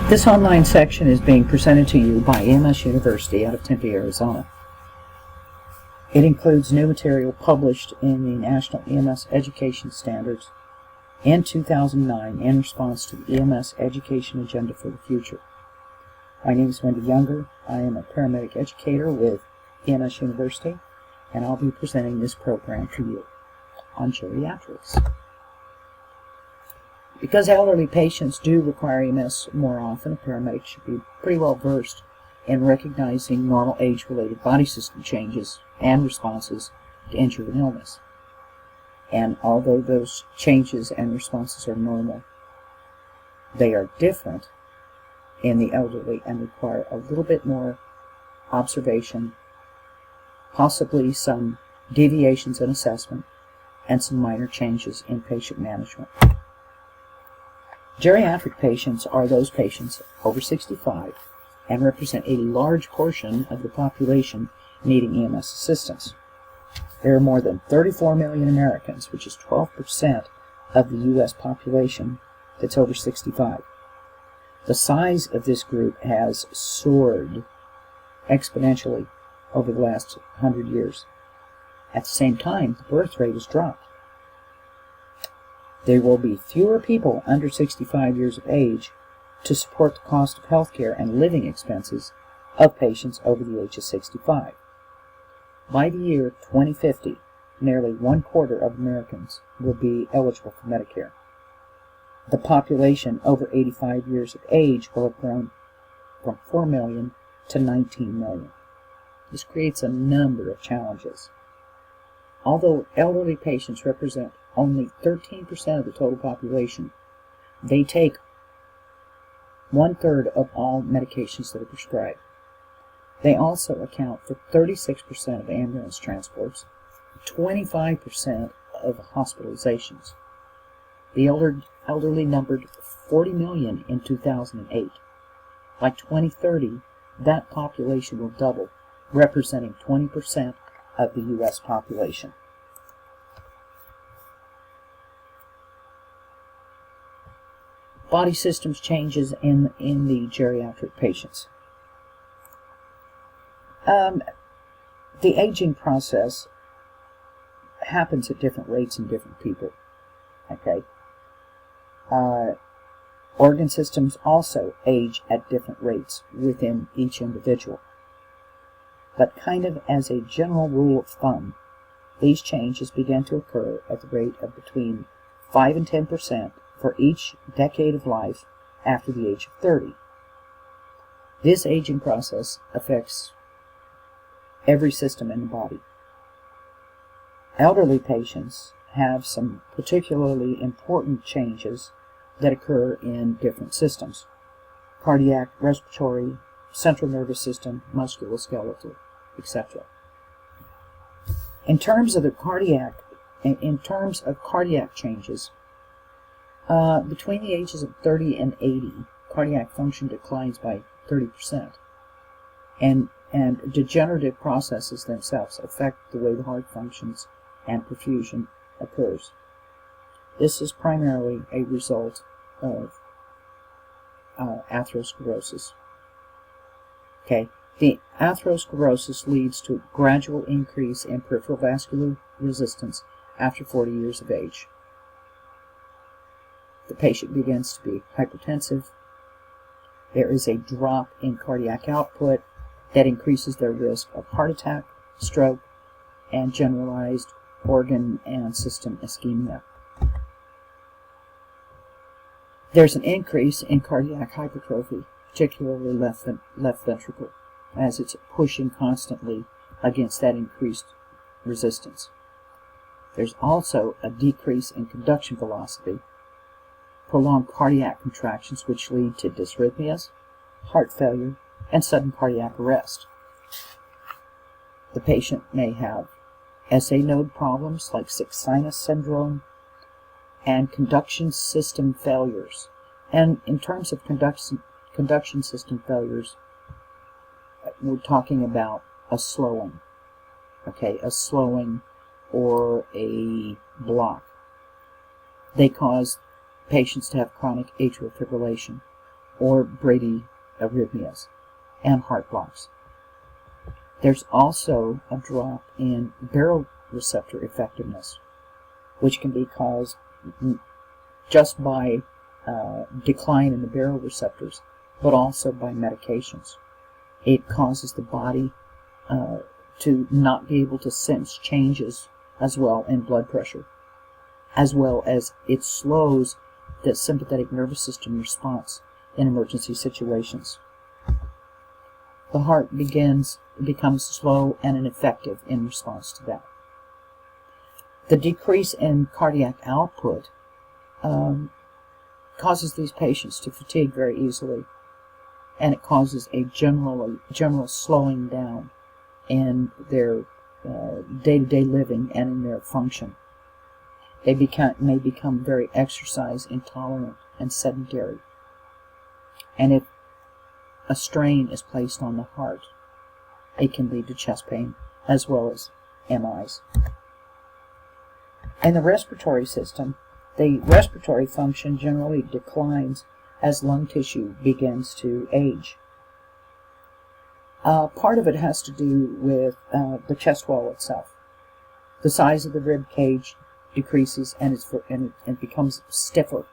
This online section is being presented to you by EMS University out of Tempe, Arizona. It includes new material published in the National EMS Education Standards in 2009 in response to the EMS Education Agenda for the Future. My name is Wendy Younger. I am a paramedic educator with EMS University, and I'll be presenting this program to you on geriatrics. Because elderly patients do require EMS more often, a paramedic should be pretty well versed in recognizing normal age-related body system changes and responses to injury and illness. And although those changes and responses are normal, they are different in the elderly and require a little bit more observation, possibly some deviations in assessment, and some minor changes in patient management. Geriatric patients are those patients over 65 and represent a large portion of the population needing EMS assistance. There are more than 34 million Americans, which is 12% of the U.S. population that's over 65. The size of this group has soared exponentially over the last 100 years. At the same time, the birth rate has dropped. There will be fewer people under 65 years of age to support the cost of health care and living expenses of patients over the age of 65. By the year 2050, nearly 1/4 of Americans will be eligible for Medicare. The population over 85 years of age will have grown from 4 million to 19 million. This creates a number of challenges. Although elderly patients represent only 13% of the total population, they take 1/3 of all medications that are prescribed. They also account for 36% of ambulance transports, 25% of hospitalizations. The elderly numbered 40 million in 2008. By 2030, that population will double, representing 20% of the U.S. population. Body systems changes in the geriatric patients. The aging process happens at different rates in different people. Okay. Organ systems also age at different rates within each individual. But kind of as a general rule of thumb, these changes begin to occur at the rate of between 5 and 10% for each decade of life after the age of 30. This aging process affects every system in the body. Elderly patients have some particularly important changes that occur in different systems: cardiac, respiratory, central nervous system, musculoskeletal, etc. In terms of cardiac changes, between the ages of 30 and 80, cardiac function declines by 30%, and degenerative processes themselves affect the way the heart functions and perfusion occurs. This is primarily a result of atherosclerosis. Okay, the atherosclerosis leads to a gradual increase in peripheral vascular resistance after 40 years of age. The patient begins to be hypertensive. There is a drop in cardiac output that increases their risk of heart attack, stroke, and generalized organ and system ischemia. There's an increase in cardiac hypertrophy, particularly left ventricle, as it's pushing constantly against that increased resistance. There's also a decrease in conduction velocity, prolonged cardiac contractions which lead to dysrhythmias, heart failure, and sudden cardiac arrest. The patient may have SA node problems like sick sinus syndrome and conduction system failures. And in terms of conduction system failures, we're talking about a slowing, okay, a slowing or a block. They cause patients to have chronic atrial fibrillation, or bradyarrhythmias, and heart blocks. There's also a drop in baroreceptor effectiveness, which can be caused just by decline in the baroreceptors, but also by medications. It causes the body to not be able to sense changes as well in blood pressure, as well as it slows the sympathetic nervous system response in emergency situations. The heart becomes slow and ineffective in response to that. The decrease in cardiac output causes these patients to fatigue very easily, and it causes a general slowing down in their day-to-day living and in their function. They may become very exercise intolerant and sedentary. And if a strain is placed on the heart, it can lead to chest pain as well as MIs. In the respiratory system, the respiratory function generally declines as lung tissue begins to age. Part of it has to do with the chest wall itself. The size of the rib cage decreases and it becomes stiffer.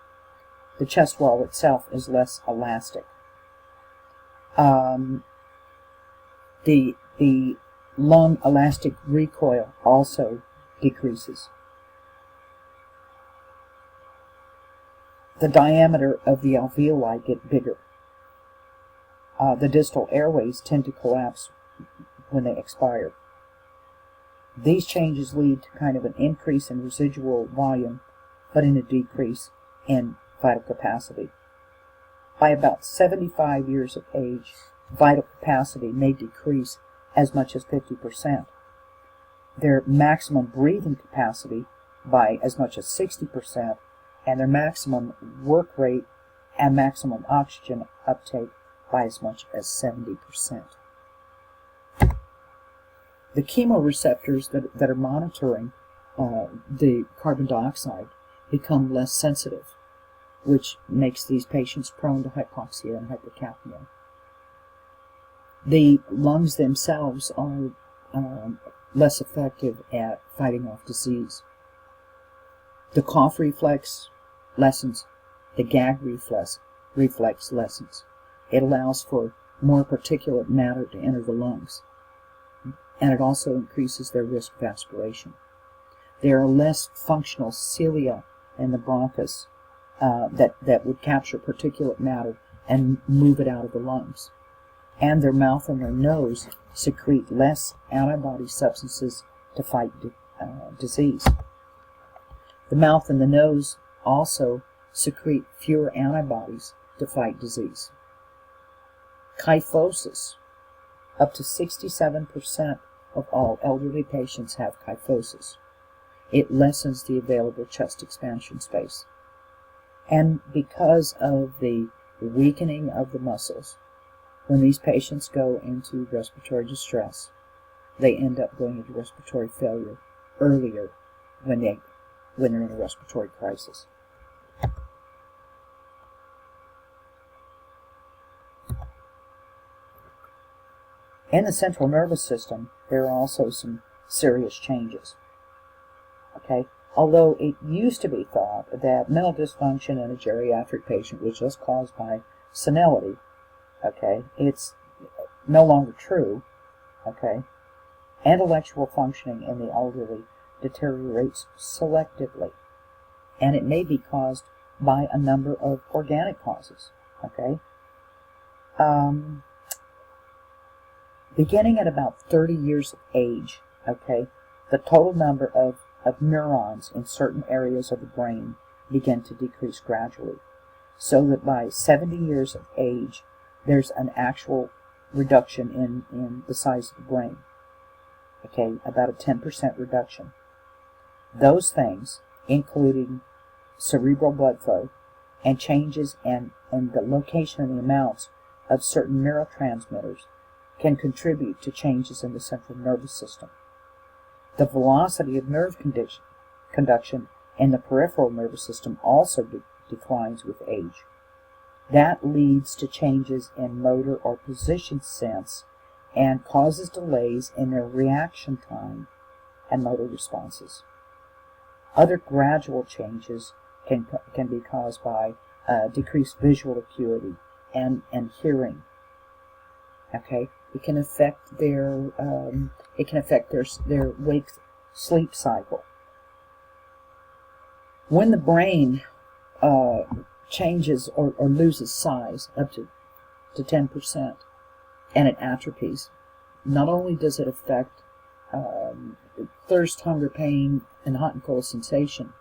The chest wall itself is less elastic. The lung elastic recoil also decreases. The diameter of the alveoli get bigger. The distal airways tend to collapse when they expire. These changes lead to kind of an increase in residual volume, but in a decrease in vital capacity. By about 75 years of age, vital capacity may decrease as much as 50%. Their maximum breathing capacity by as much as 60%, and their maximum work rate and maximum oxygen uptake by as much as 70%. The chemoreceptors that are monitoring the carbon dioxide become less sensitive, which makes these patients prone to hypoxia and hypercapnia. The lungs themselves are less effective at fighting off disease. The cough reflex lessens. The gag reflex lessens. It allows for more particulate matter to enter the lungs, and it also increases their risk of aspiration. There are less functional cilia in the bronchus that would capture particulate matter and move it out of the lungs. And their mouth and their nose secrete less antibody substances to fight disease. The mouth and the nose also secrete fewer antibodies to fight disease. Kyphosis. Up to 67% of all elderly patients have kyphosis. It lessens the available chest expansion space. And because of the weakening of the muscles, when these patients go into respiratory distress, they end up going into respiratory failure earlier when they're in a respiratory crisis. In the central nervous system, there are also some serious changes. Okay? Although it used to be thought that mental dysfunction in a geriatric patient was just caused by senility, okay, it's no longer true, okay. Intellectual functioning in the elderly deteriorates selectively, and it may be caused by a number of organic causes, okay. Beginning at about 30 years of age, okay, the total number of neurons in certain areas of the brain begin to decrease gradually, so that by 70 years of age, there's an actual reduction in the size of the brain, okay, about a 10% reduction. Those things, including cerebral blood flow and changes in the location and the amounts of certain neurotransmitters, can contribute to changes in the central nervous system. The velocity of nerve conduction in the peripheral nervous system also declines with age. That leads to changes in motor or position sense and causes delays in their reaction time and motor responses. Other gradual changes can be caused by decreased visual acuity and hearing. Okay, it can affect their wake sleep cycle. When the brain changes or loses size up to 10% and it atrophies, not only does it affect thirst, hunger, pain, and hot and cold sensation,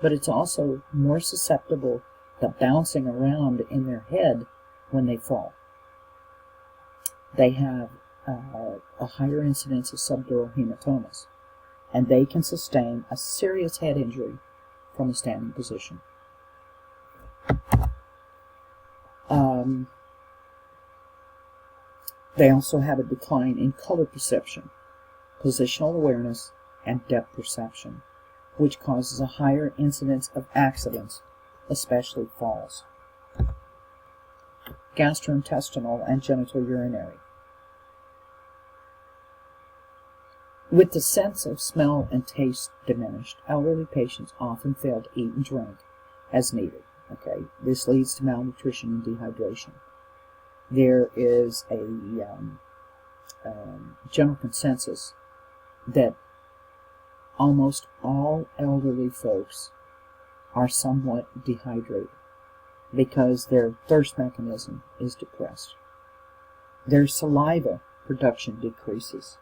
but it's also more susceptible to bouncing around in their head when they fall. They have a higher incidence of subdural hematomas, and they can sustain a serious head injury from a standing position. They also have a decline in color perception, positional awareness, and depth perception, which causes a higher incidence of accidents, especially falls. Gastrointestinal and genital urinary. With the sense of smell and taste diminished, elderly patients often fail to eat and drink as needed. Okay, this leads to malnutrition and dehydration. There is a general consensus that almost all elderly folks are somewhat dehydrated because their thirst mechanism is depressed. Their saliva production decreases.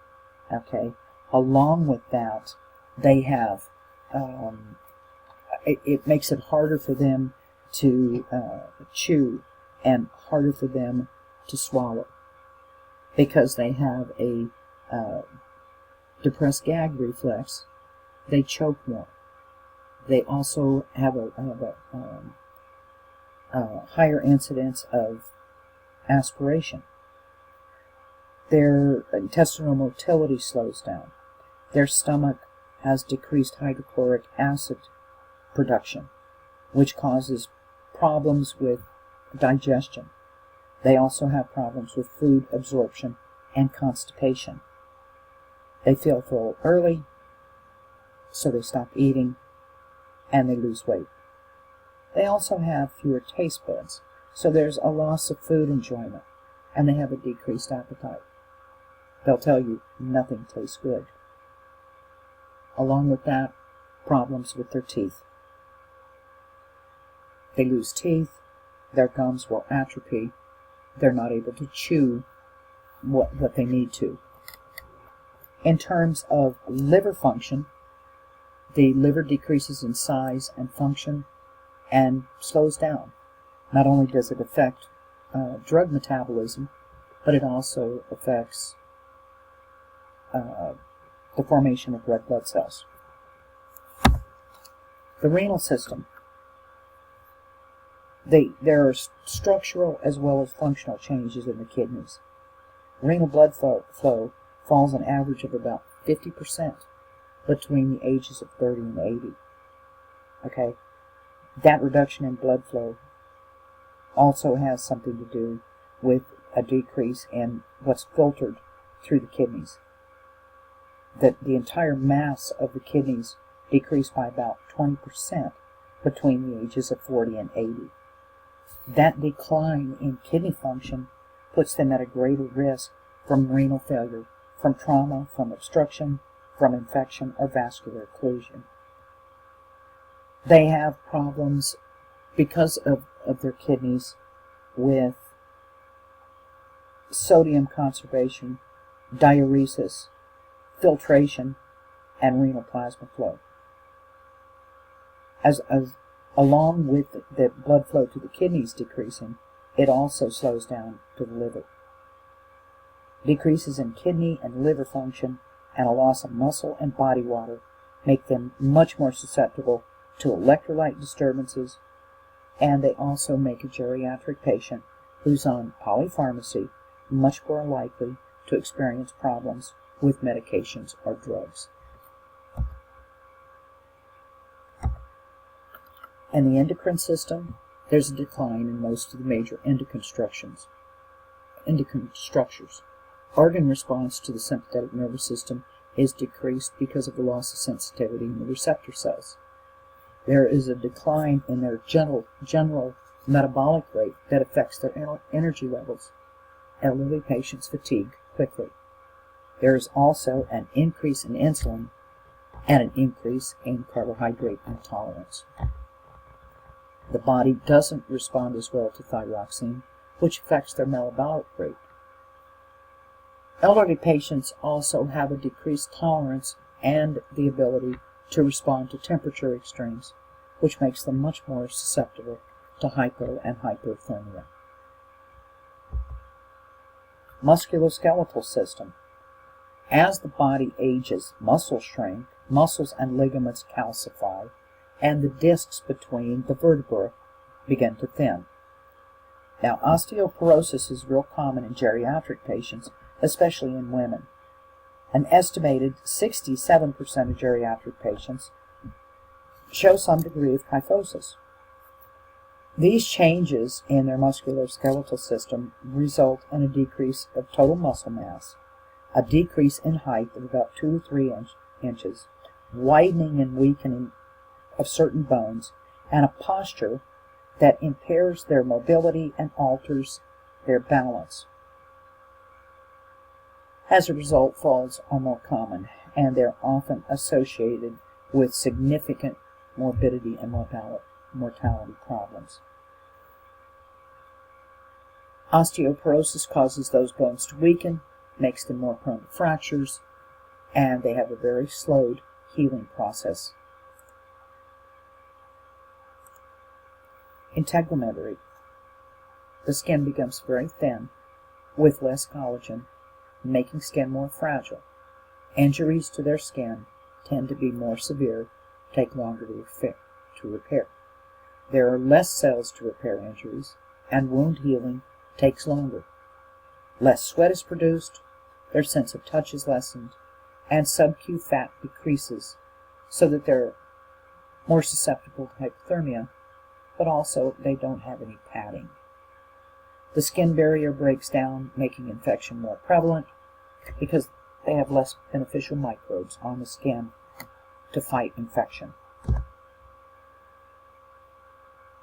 Okay, along with that, they have it makes it harder for them to chew and harder for them to swallow because they have a depressed gag reflex. They choke more. They also have a higher incidence of aspiration. Their intestinal motility slows down. Their stomach has decreased hydrochloric acid production, which causes problems with digestion. They also have problems with food absorption and constipation. They feel full early, so they stop eating, and they lose weight. They also have fewer taste buds, so there's a loss of food enjoyment, and they have a decreased appetite. They'll tell you nothing tastes good. Along with that, problems with their teeth. They lose teeth, their gums will atrophy, they're not able to chew what they need to. In terms of liver function, the liver decreases in size and function and slows down. Not only does it affect drug metabolism, but it also affects the formation of red blood cells. The renal system. There are structural as well as functional changes in the kidneys. Renal blood flow falls an average of about 50% between the ages of 30 and 80. Okay? That reduction in blood flow also has something to do with a decrease in what's filtered through the kidneys. That the entire mass of the kidneys decreased by about 20% between the ages of 40 and 80. That decline in kidney function puts them at a greater risk from renal failure, from trauma, from obstruction, from infection, or vascular occlusion. They have problems because of their kidneys with sodium conservation, diuresis, filtration, and renal plasma flow. Along with the blood flow to the kidneys decreasing, it also slows down to the liver. Decreases in kidney and liver function and a loss of muscle and body water make them much more susceptible to electrolyte disturbances, and they also make a geriatric patient who's on polypharmacy much more likely to experience problems with medications or drugs. And the endocrine system there's a decline in most of the major endocrine structures. Organ response to the sympathetic nervous system is decreased because of the loss of sensitivity in the receptor cells. There is a decline in their general metabolic rate that affects their energy levels. Elderly patients fatigue quickly. There is also an increase in insulin and an increase in carbohydrate intolerance. The body doesn't respond as well to thyroxine, which affects their metabolic rate. Elderly patients also have a decreased tolerance and the ability to respond to temperature extremes, which makes them much more susceptible to hypo and hypothermia. Musculoskeletal system. As the body ages, muscles shrink, muscles and ligaments calcify, and the discs between the vertebrae begin to thin. Now, osteoporosis is real common in geriatric patients, especially in women. An estimated 67% of geriatric patients show some degree of kyphosis. These changes in their musculoskeletal system result in a decrease of total muscle mass, a decrease in height of about 2 to 3 inches, widening and weakening of certain bones, and a posture that impairs their mobility and alters their balance. As a result, falls are more common, and they're often associated with significant morbidity and mortality problems. Osteoporosis causes those bones to weaken, makes them more prone to fractures, and they have a very slowed healing process. Integumentary. The skin becomes very thin, with less collagen, making skin more fragile. Injuries to their skin tend to be more severe, take longer to repair. There are less cells to repair injuries, and wound healing takes longer. Less sweat is produced, their sense of touch is lessened, and sub-Q fat decreases, so that they're more susceptible to hypothermia, but also they don't have any padding. The skin barrier breaks down, making infection more prevalent, because they have less beneficial microbes on the skin to fight infection.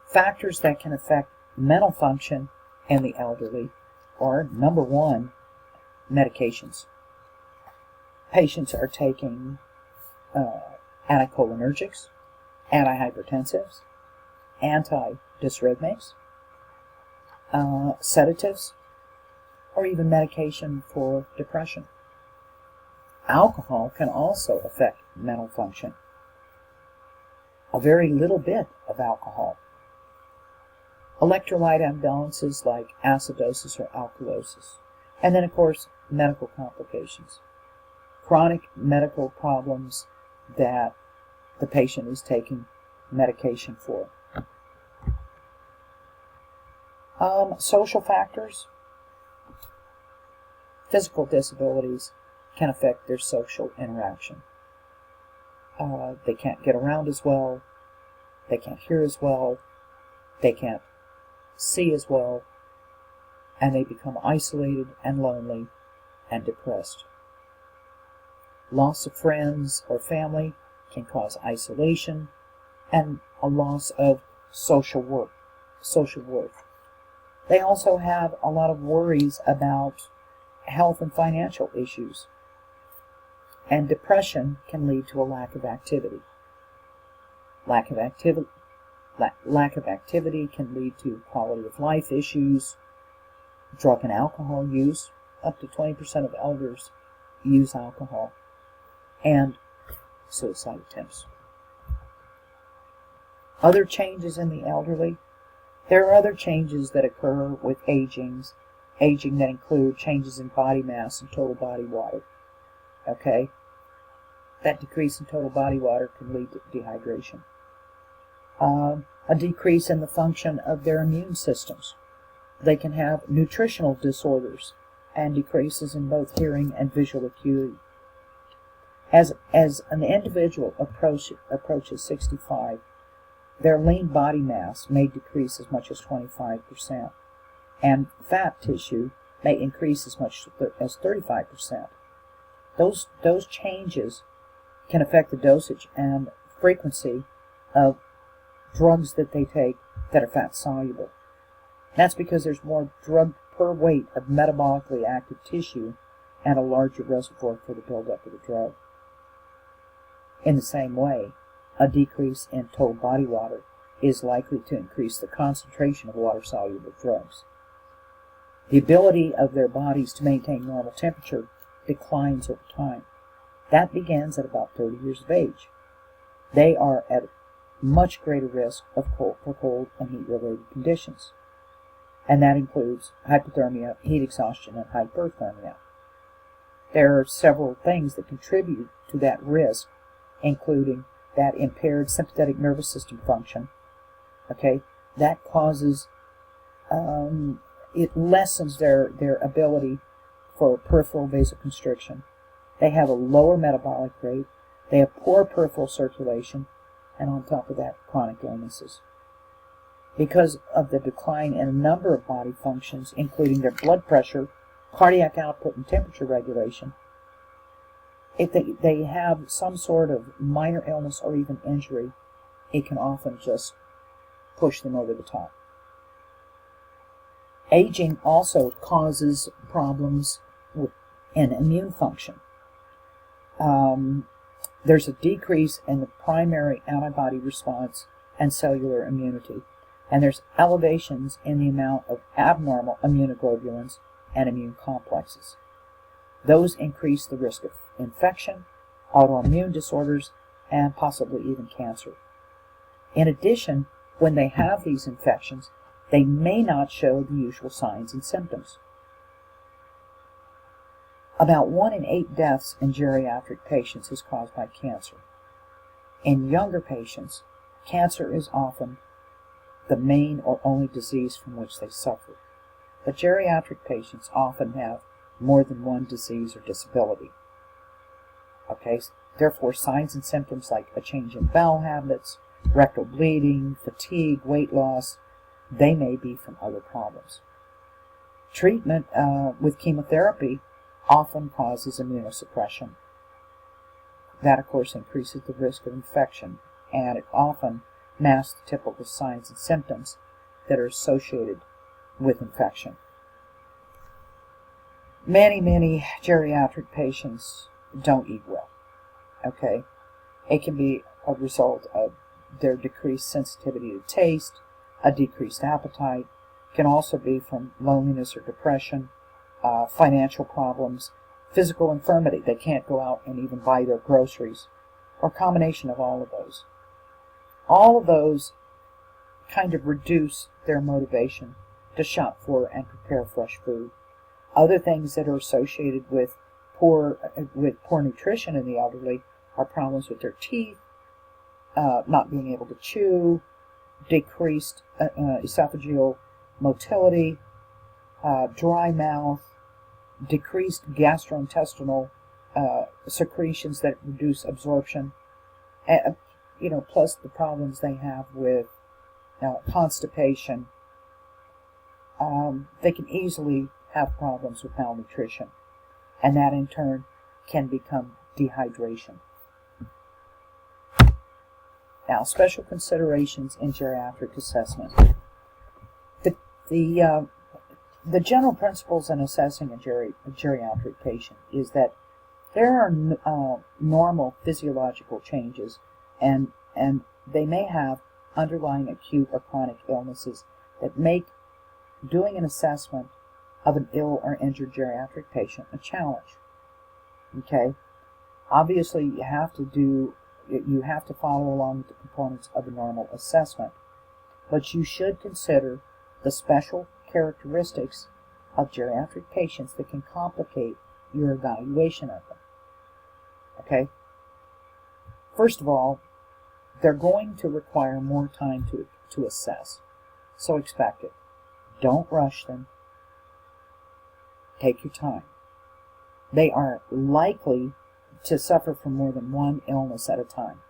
Factors that can affect mental function in the elderly are, number one, medications. Patients are taking anticholinergics, antihypertensives, anti-dysrhythmias, sedatives, or even medication for depression. Alcohol can also affect mental function. A very little bit of alcohol. Electrolyte imbalances like acidosis or alkalosis. And then, of course, medical complications. Chronic medical problems that the patient is taking medication for. Social factors. Physical disabilities can affect their social interaction. They can't get around as well. They can't hear as well. They can't see as well. And they become isolated and lonely and depressed. Loss of friends or family can cause isolation and a loss of social worth. They also have a lot of worries about health and financial issues. And depression can lead to a lack of activity. Lack of activity can lead to quality of life issues, drug and alcohol use. Up to 20% of elders use alcohol, and suicide attempts. Other changes in the elderly. There are other changes that occur with aging that include changes in body mass and total body water. Okay? That decrease in total body water can lead to dehydration. A decrease in the function of their immune systems. They can have nutritional disorders and decreases in both hearing and visual acuity. As an individual approaches 65, their lean body mass may decrease as much as 25%, and fat tissue may increase as much as 35%. Those changes can affect the dosage and frequency of drugs that they take that are fat soluble. That's because there's more drug per weight of metabolically active tissue and a larger reservoir for the buildup of the drug. In the same way, a decrease in total body water is likely to increase the concentration of water-soluble drugs. The ability of their bodies to maintain normal temperature declines over time. That begins at about 30 years of age. They are at much greater risk for cold and heat-related conditions, and that includes hypothermia, heat exhaustion, and hyperthermia. There are several things that contribute to that risk, including that impaired sympathetic nervous system function. Okay, that causes, it lessens their ability for peripheral vasoconstriction. They have a lower metabolic rate, they have poor peripheral circulation, and on top of that, chronic illnesses. Because of the decline in a number of body functions, including their blood pressure, cardiac output, and temperature regulation, if they have some sort of minor illness or even injury, it can often just push them over the top. Aging also causes problems in immune function. There's a decrease in the primary antibody response and cellular immunity, and there's elevations in the amount of abnormal immunoglobulins and immune complexes. Those increase the risk of infection, autoimmune disorders, and possibly even cancer. In addition, when they have these infections, they may not show the usual signs and symptoms. About 1 in 8 deaths in geriatric patients is caused by cancer. In younger patients, cancer is often the main or only disease from which they suffer. But geriatric patients often have more than one disease or disability. Okay, therefore signs and symptoms like a change in bowel habits, rectal bleeding, fatigue, weight loss, they may be from other problems. Treatment with chemotherapy often causes immunosuppression. That, of course, increases the risk of infection, and it often masks the typical signs and symptoms that are associated with infection. Many geriatric patients don't eat well. Okay? It can be a result of their decreased sensitivity to taste, a decreased appetite. It can also be from loneliness or depression, financial problems, physical infirmity. They can't go out and even buy their groceries, or a combination of all of those. All of those kind of reduce their motivation to shop for and prepare fresh food. Other things that are associated with poor nutrition in the elderly are problems with their teeth, not being able to chew, decreased esophageal motility, dry mouth, decreased gastrointestinal secretions that reduce absorption, plus the problems they have with constipation. They can easily have problems with malnutrition, and that in turn can become dehydration. Now, special considerations in geriatric assessment. The general principles in assessing a geriatric patient is that there are normal physiological changes, and they may have underlying acute or chronic illnesses that make doing an assessment of an ill or injured geriatric patient a challenge. Okay? Obviously, you have to follow along with the components of a normal assessment, but you should consider the special characteristics of geriatric patients that can complicate your evaluation of them. Okay? First of all, they're going to require more time to assess, so expect it. Don't rush them. Take your time. They are likely to suffer from more than one illness at a time.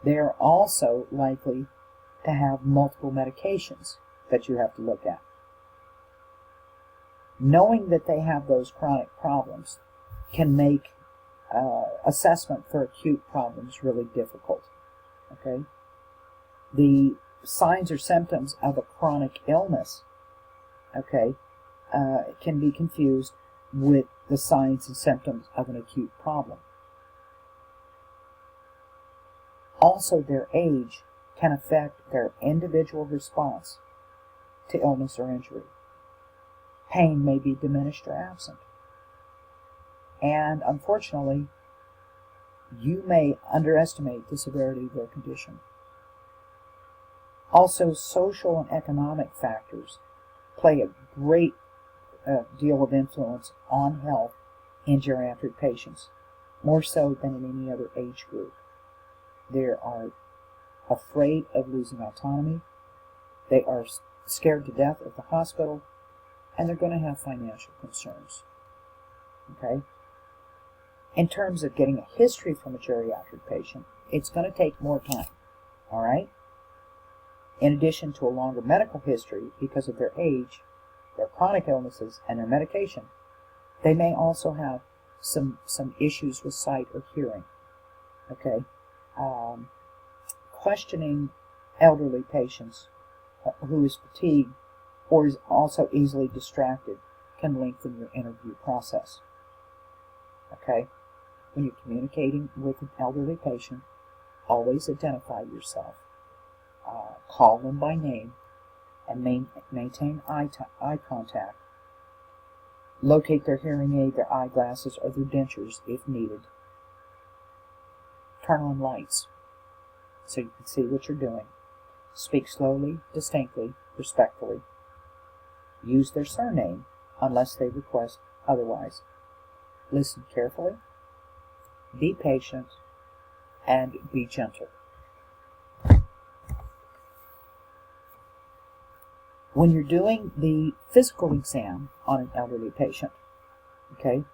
They are also likely to have multiple medications that you have to look at. Knowing that they have those chronic problems can make assessment for acute problems really difficult. Okay? The signs or symptoms of a chronic illness, okay, can be confused with the signs and symptoms of an acute problem. Also, their age can affect their individual response to illness or injury. Pain may be diminished or absent. And unfortunately, you may underestimate the severity of their condition. Also, social and economic factors play a great deal of influence on health in geriatric patients, more so than in any other age group. They are afraid of losing autonomy, they are scared to death of the hospital, and they're going to have financial concerns. Okay? In terms of getting a history from a geriatric patient, it's going to take more time. All right? In addition to a longer medical history, because of their age, their chronic illnesses, and their medication, they may also have some issues with sight or hearing. Okay? Questioning elderly patients who is fatigued or is also easily distracted can lengthen your interview process. Okay? When you're communicating with an elderly patient, always identify yourself. Call them by name and maintain eye contact. Locate their hearing aid, their eyeglasses, or their dentures if needed. Turn on lights so you can see what you're doing. Speak slowly, distinctly, respectfully. Use their surname unless they request otherwise. Listen carefully. Be patient and be gentle. When you're doing the physical exam on an elderly patient, okay,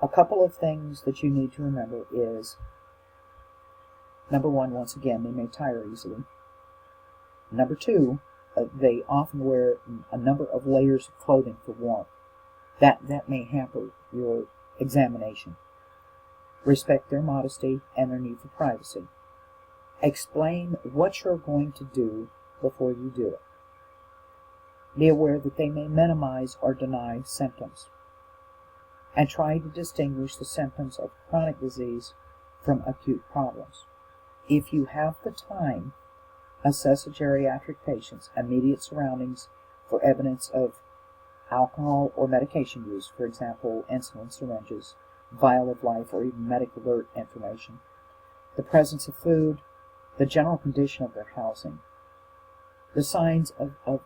a couple of things that you need to remember is, number one, once again, they may tire easily. Number two, they often wear a number of layers of clothing for warmth. That may hamper your examination. Respect their modesty and their need for privacy. Explain what you're going to do before you do it. Be aware that they may minimize or deny symptoms. And try to distinguish the symptoms of chronic disease from acute problems. If you have the time, assess a geriatric patient's immediate surroundings for evidence of alcohol or medication use, for example, insulin syringes, vial of life, or even medical alert information, the presence of food, the general condition of their housing, the signs of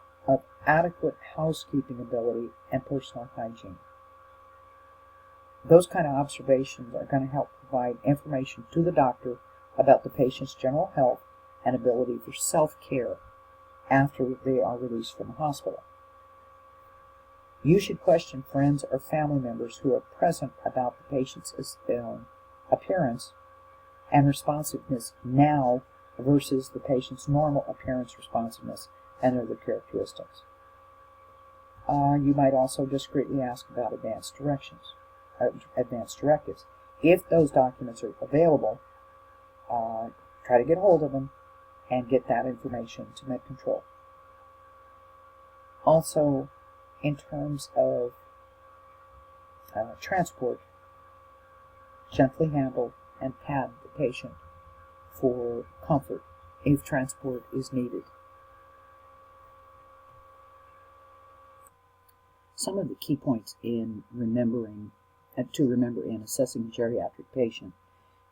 adequate housekeeping ability and personal hygiene. Those kind of observations are going to help provide information to the doctor about the patient's general health and ability for self-care after they are released from the hospital. You should question friends or family members who are present about the patient's appearance and responsiveness now versus the patient's normal appearance, responsiveness, and other characteristics. You might also discreetly ask about advanced directives. If those documents are available, try to get hold of them and get that information to med control. Also, in terms of transport, gently handle and pad the patient for comfort if transport is needed. Some of the key points in to remember in assessing a geriatric patient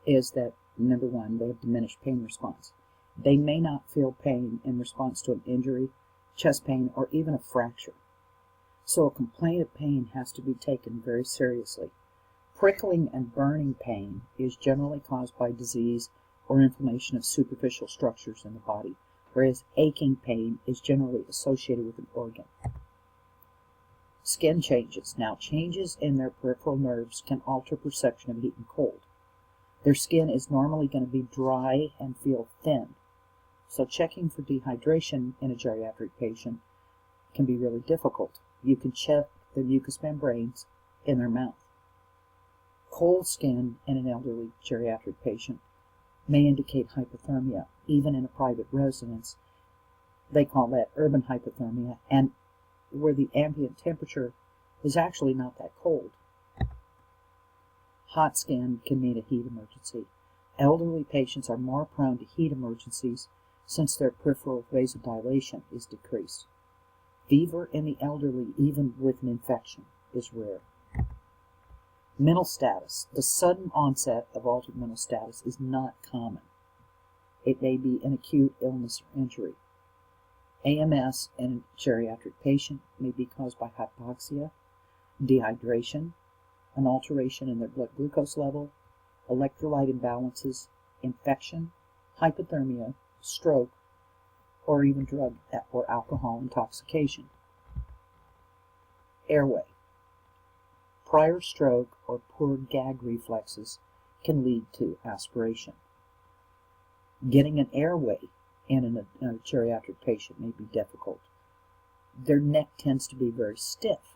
is that, number one, they have diminished pain response. They may not feel pain in response to an injury, chest pain, or even a fracture. So a complaint of pain has to be taken very seriously. Prickling and burning pain is generally caused by disease or inflammation of superficial structures in the body, whereas aching pain is generally associated with an organ. Skin changes. Now, changes in their peripheral nerves can alter perception of heat and cold. Their skin is normally going to be dry and feel thin. So checking for dehydration in a geriatric patient can be really difficult. You can check the mucous membranes in their mouth. Cold skin in an elderly geriatric patient may indicate hypothermia, even in a private residence. They call that urban hypothermia, and where the ambient temperature is actually not that cold. Hot skin can mean a heat emergency. Elderly patients are more prone to heat emergencies since their peripheral vasodilation is decreased. Fever in the elderly, even with an infection, is rare. Mental status. The sudden onset of altered mental status is not common. It may be an acute illness or injury. AMS in a geriatric patient may be caused by hypoxia, dehydration, an alteration in their blood glucose level, electrolyte imbalances, infection, hypothermia, stroke, or even drug or alcohol intoxication. Airway. Prior stroke or poor gag reflexes can lead to aspiration. Getting an airway in a geriatric patient may be difficult. Their neck tends to be very stiff,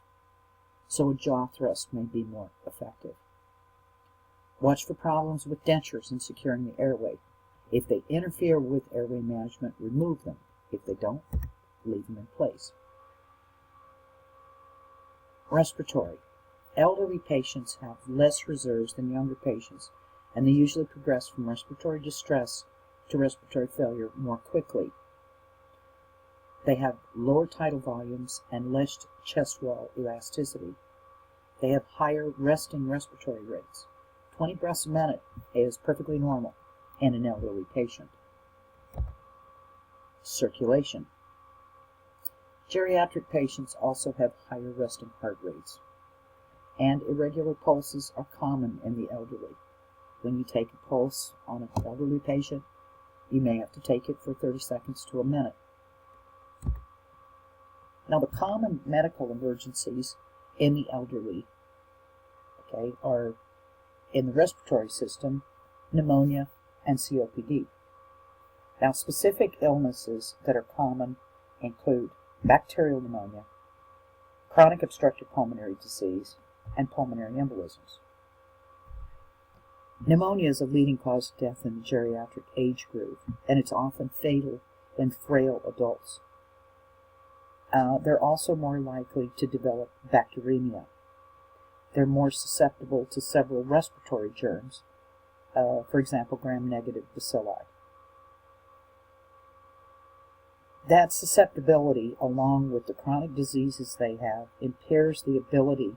so a jaw thrust may be more effective. Watch for problems with dentures in securing the airway. If they interfere with airway management, remove them. If they don't, leave them in place. Respiratory. Elderly patients have less reserves than younger patients, and they usually progress from respiratory distress to respiratory failure more quickly. They have lower tidal volumes and less chest wall elasticity. They have higher resting respiratory rates. 20 breaths a minute is perfectly normal in an elderly patient. Circulation. Geriatric patients also have higher resting heart rates, and irregular pulses are common in the elderly. When you take a pulse on an elderly patient, you may have to take it for 30 seconds to a minute. Now, the common medical emergencies in the elderly, are in the respiratory system, pneumonia, and COPD. Now, specific illnesses that are common include bacterial pneumonia, chronic obstructive pulmonary disease, and pulmonary embolisms. Pneumonia is a leading cause of death in the geriatric age group, and it's often fatal in frail adults. They're also more likely to develop bacteremia. They're more susceptible to several respiratory germs, for example, gram-negative bacilli. That susceptibility, along with the chronic diseases they have, impairs the ability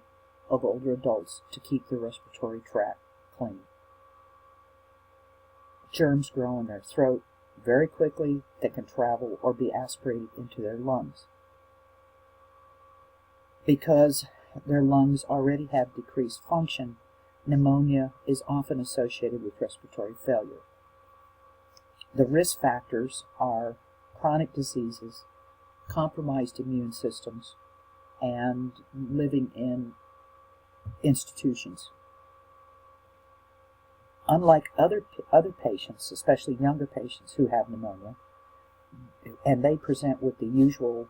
of older adults to keep their respiratory tract clean. Germs grow in their throat very quickly that can travel or be aspirated into their lungs. Because their lungs already have decreased function, pneumonia is often associated with respiratory failure. The risk factors are chronic diseases, compromised immune systems, and living in institutions. Unlike other patients, especially younger patients who have pneumonia, and they present with the usual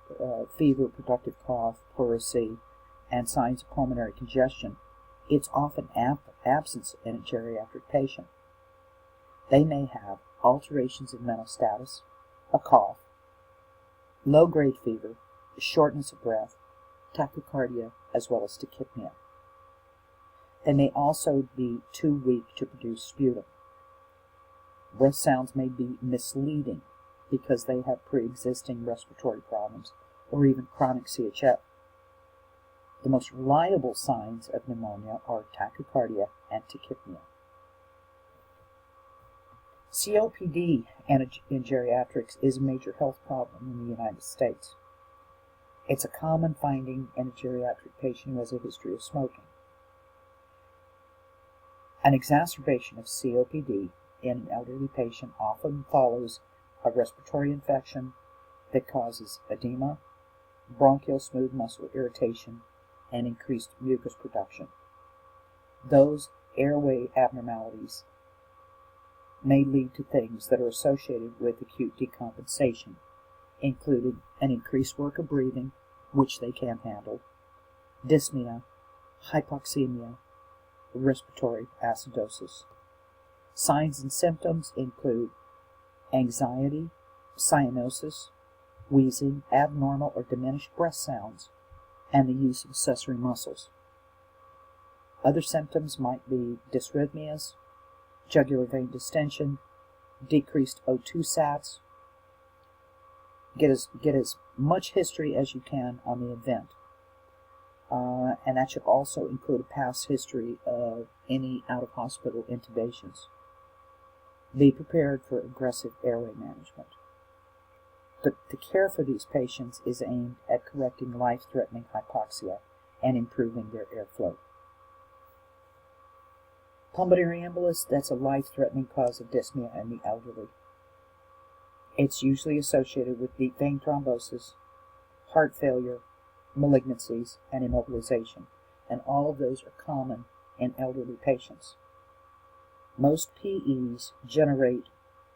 fever, productive cough, pleurisy, and signs of pulmonary congestion, it's often absent in a geriatric patient. They may have alterations in mental status, a cough, low-grade fever, shortness of breath, tachycardia, as well as tachypnea. They may also be too weak to produce sputum. Breath sounds may be misleading because they have pre-existing respiratory problems or even chronic CHF. The most reliable signs of pneumonia are tachycardia and tachypnea. COPD in geriatrics is a major health problem in the United States. It's a common finding in a geriatric patient who has a history of smoking. An exacerbation of COPD in an elderly patient often follows a respiratory infection that causes edema, bronchial smooth muscle irritation, and increased mucus production. Those airway abnormalities may lead to things that are associated with acute decompensation, including an increased work of breathing, which they can't handle, dyspnea, hypoxemia, respiratory acidosis. Signs and symptoms include anxiety, cyanosis, wheezing, abnormal or diminished breath sounds, and the use of accessory muscles. Other symptoms might be dysrhythmias, jugular vein distension, decreased O2 sats. Get as much history as you can on the event. And that should also include a past history of any out-of-hospital intubations. Be prepared for aggressive airway management. The care for these patients is aimed at correcting life-threatening hypoxia and improving their airflow. Pulmonary embolus, that's a life-threatening cause of dyspnea in the elderly. It's usually associated with deep vein thrombosis, heart failure, malignancies, and immobilization, and all of those are common in elderly patients. Most PEs generate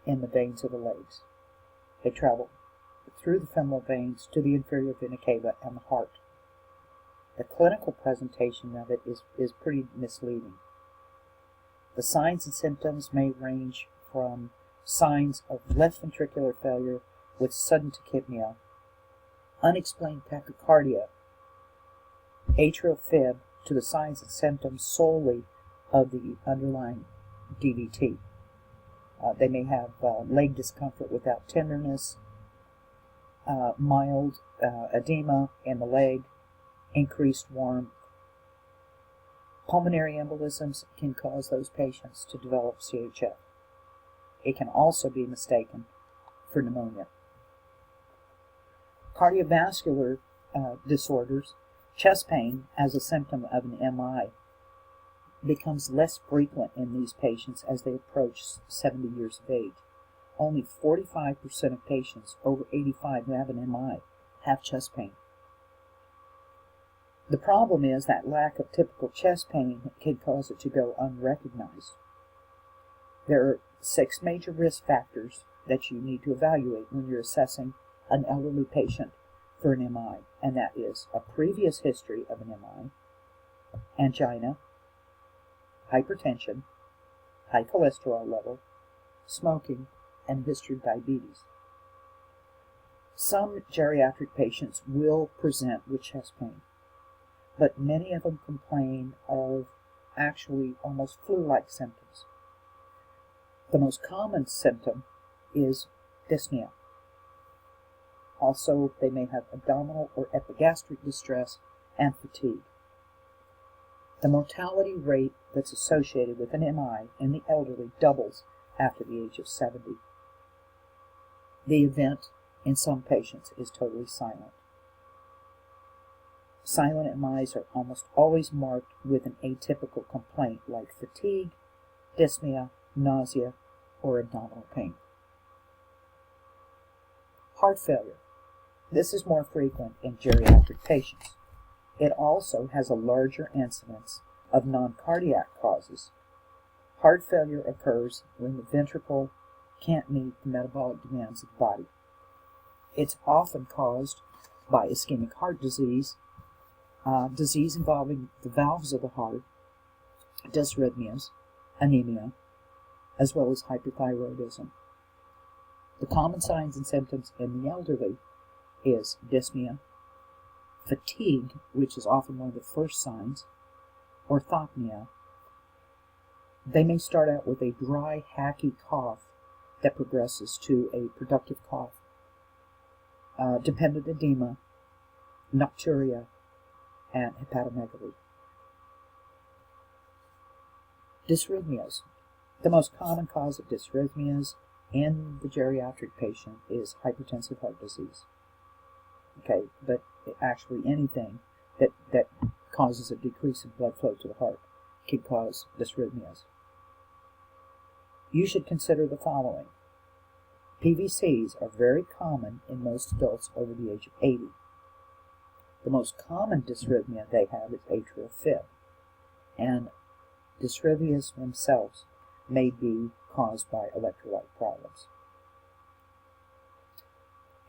in the veins of the legs. They travel through the femoral veins to the inferior vena cava and the heart. The clinical presentation of it is pretty misleading. The signs and symptoms may range from signs of left ventricular failure with sudden tachypnea, unexplained tachycardia, atrial fib, to the signs and symptoms solely of the underlying DVT. They may have leg discomfort without tenderness, mild edema in the leg, increased warmth. Pulmonary embolisms can cause those patients to develop CHF. It can also be mistaken for pneumonia. Cardiovascular disorders, chest pain as a symptom of an MI, becomes less frequent in these patients as they approach 70 years of age. Only 45% of patients over 85 who have an MI have chest pain. The problem is that lack of typical chest pain can cause it to go unrecognized. There are 6 major risk factors that you need to evaluate when you're assessing an elderly patient for an MI, and that is a previous history of an MI, angina, hypertension, high cholesterol level, smoking, and history of diabetes. Some geriatric patients will present with chest pain, but many of them complain of actually almost flu-like symptoms. The most common symptom is dyspnea. Also, they may have abdominal or epigastric distress and fatigue. The mortality rate that's associated with an MI in the elderly doubles after the age of 70. The event in some patients is totally silent. Silent MIs are almost always marked with an atypical complaint like fatigue, dyspnea, nausea, or abdominal pain. Heart failure. This is more frequent in geriatric patients. It also has a larger incidence of non-cardiac causes. Heart failure occurs when the ventricle can't meet the metabolic demands of the body. It's often caused by ischemic heart disease, disease involving the valves of the heart, dysrhythmias, anemia, as well as hypothyroidism. The common signs and symptoms in the elderly is dyspnea, fatigue, which is often one of the first signs, orthopnea. They may start out with a dry, hacky cough that progresses to a productive cough, dependent edema, nocturia, and hepatomegaly. Dysrhythmias. The most common cause of dysrhythmias in the geriatric patient is hypertensive heart disease. Okay, but actually anything that causes a decrease in blood flow to the heart can cause dysrhythmias. You should consider the following. PVCs are very common in most adults over the age of 80. The most common dysrhythmia they have is atrial fib, and dysrhythmias themselves may be caused by electrolyte problems.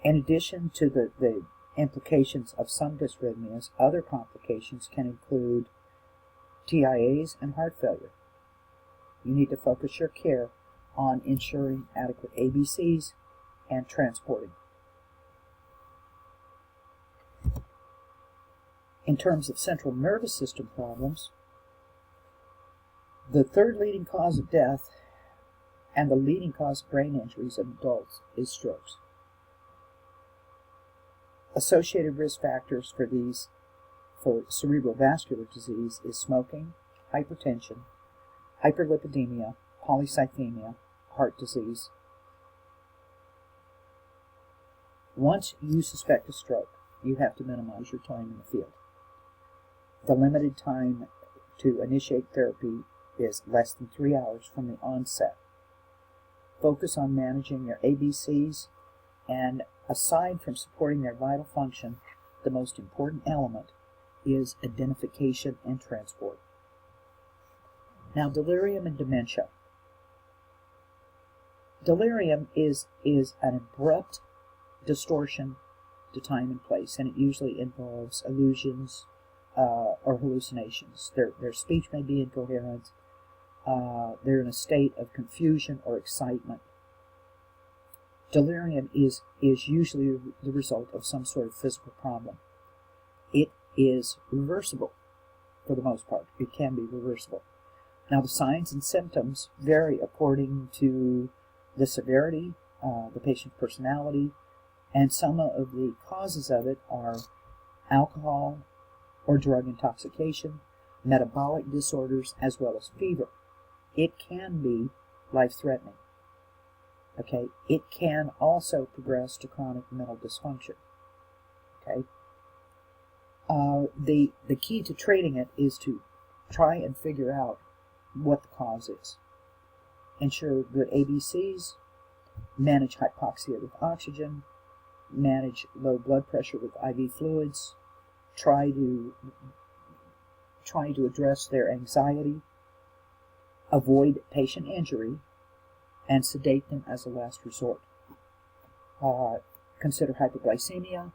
In addition to the implications of some dysrhythmias, other complications can include TIAs and heart failure. You need to focus your care on ensuring adequate ABCs and transporting. In terms of central nervous system problems, the third leading cause of death and the leading cause of brain injuries in adults is strokes. Associated risk factors for cerebral vascular disease is smoking, hypertension, hyperlipidemia, polycythemia, heart disease. Once you suspect a stroke, you have to minimize your time in the field. The limited time to initiate therapy is less than 3 hours from the onset. Focus on managing your ABCs, and aside from supporting their vital function, the most important element is identification and transport. Now, delirium and dementia. Delirium is an abrupt distortion to time and place, and it usually involves illusions or hallucinations. Their speech may be incoherent. They're in a state of confusion or excitement. Delirium is usually the result of some sort of physical problem. It is reversible for the most part. It can be reversible. Now, the signs and symptoms vary according to the severity, the patient's personality, and some of the causes of it are alcohol or drug intoxication, metabolic disorders, as well as fever. It can be life-threatening. Okay, it can also progress to chronic mental dysfunction. Okay, the key to treating it is to try and figure out what the cause is. Ensure good ABCs, manage hypoxia with oxygen, manage low blood pressure with IV fluids, try to address their anxiety, avoid patient injury, and sedate them as a last resort. Consider hypoglycemia,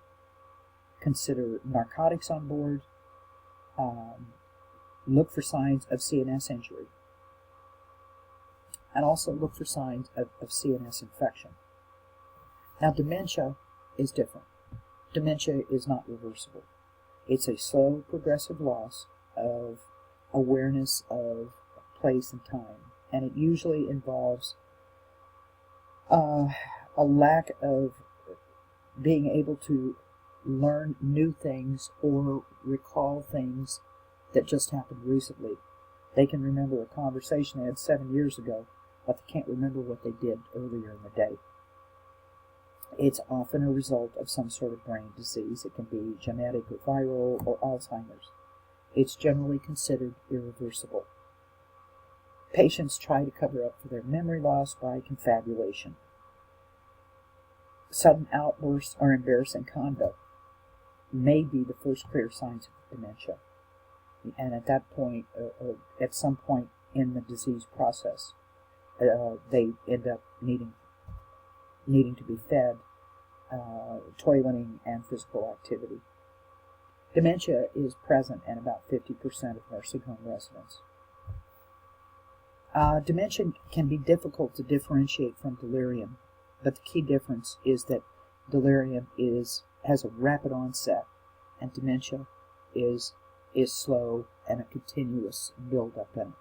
consider narcotics on board, look for signs of CNS injury, and also look for signs of CNS infection. Now, dementia is different. Dementia is not reversible. It's a slow, progressive loss of awareness of place and time, and it usually involves a lack of being able to learn new things or recall things that just happened recently. They can remember a conversation they had 7 years ago, but they can't remember what they did earlier in the day. It's often a result of some sort of brain disease. It can be genetic or viral or Alzheimer's. It's generally considered irreversible. Patients try to cover up for their memory loss by confabulation. Sudden outbursts or embarrassing conduct may be the first clear signs of dementia. And at that point, or at some point in the disease process, they end up needing to be fed, toileting, and physical activity. Dementia is present in about 50% of nursing home residents. Dementia can be difficult to differentiate from delirium, but the key difference is that delirium has a rapid onset, and dementia is slow and a continuous build-up in it.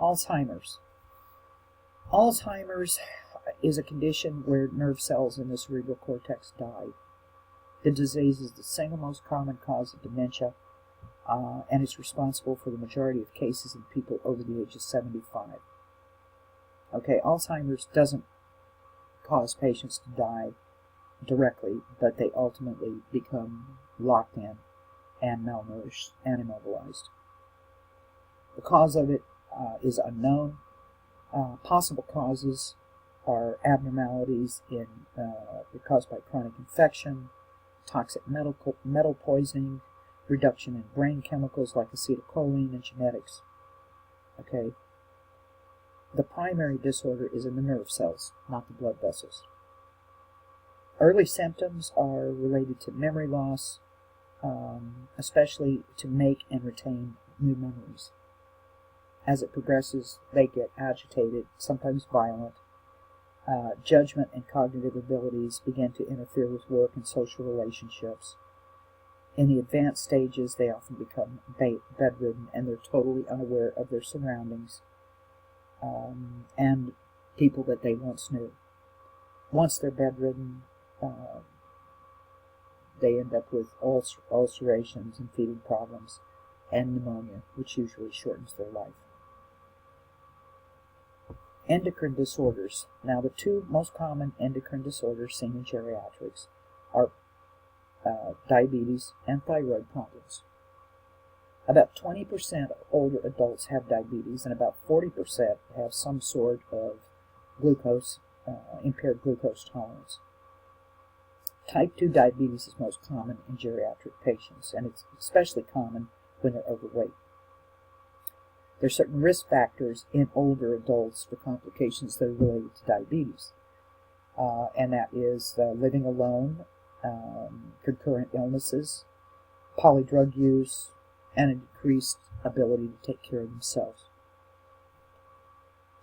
Alzheimer's. Alzheimer's is a condition where nerve cells in the cerebral cortex die. The disease is the single most common cause of dementia, and is responsible for the majority of cases in people over the age of 75. Okay, Alzheimer's doesn't cause patients to die directly, but they ultimately become locked in and malnourished and immobilized. The cause of it is unknown. Possible causes are abnormalities caused by chronic infection, toxic metal poisoning, reduction in brain chemicals like acetylcholine, and genetics. Okay. The primary disorder is in the nerve cells, not the blood vessels. Early symptoms are related to memory loss, especially to make and retain new memories. As it progresses, they get agitated, sometimes violent. Judgment and cognitive abilities begin to interfere with work and social relationships. In the advanced stages, they often become bedridden, and they're totally unaware of their surroundings and people that they once knew. Once they're bedridden, they end up with ulcerations and feeding problems and pneumonia, which usually shortens their life. Endocrine disorders. Now, the two most common endocrine disorders seen in geriatrics are diabetes and thyroid problems. About 20% of older adults have diabetes, and about 40% have some sort of impaired glucose tolerance. Type 2 diabetes is most common in geriatric patients, and it's especially common when they're overweight. There are certain risk factors in older adults for complications that are related to diabetes, and that is living alone, concurrent illnesses, polydrug use, and a decreased ability to take care of themselves.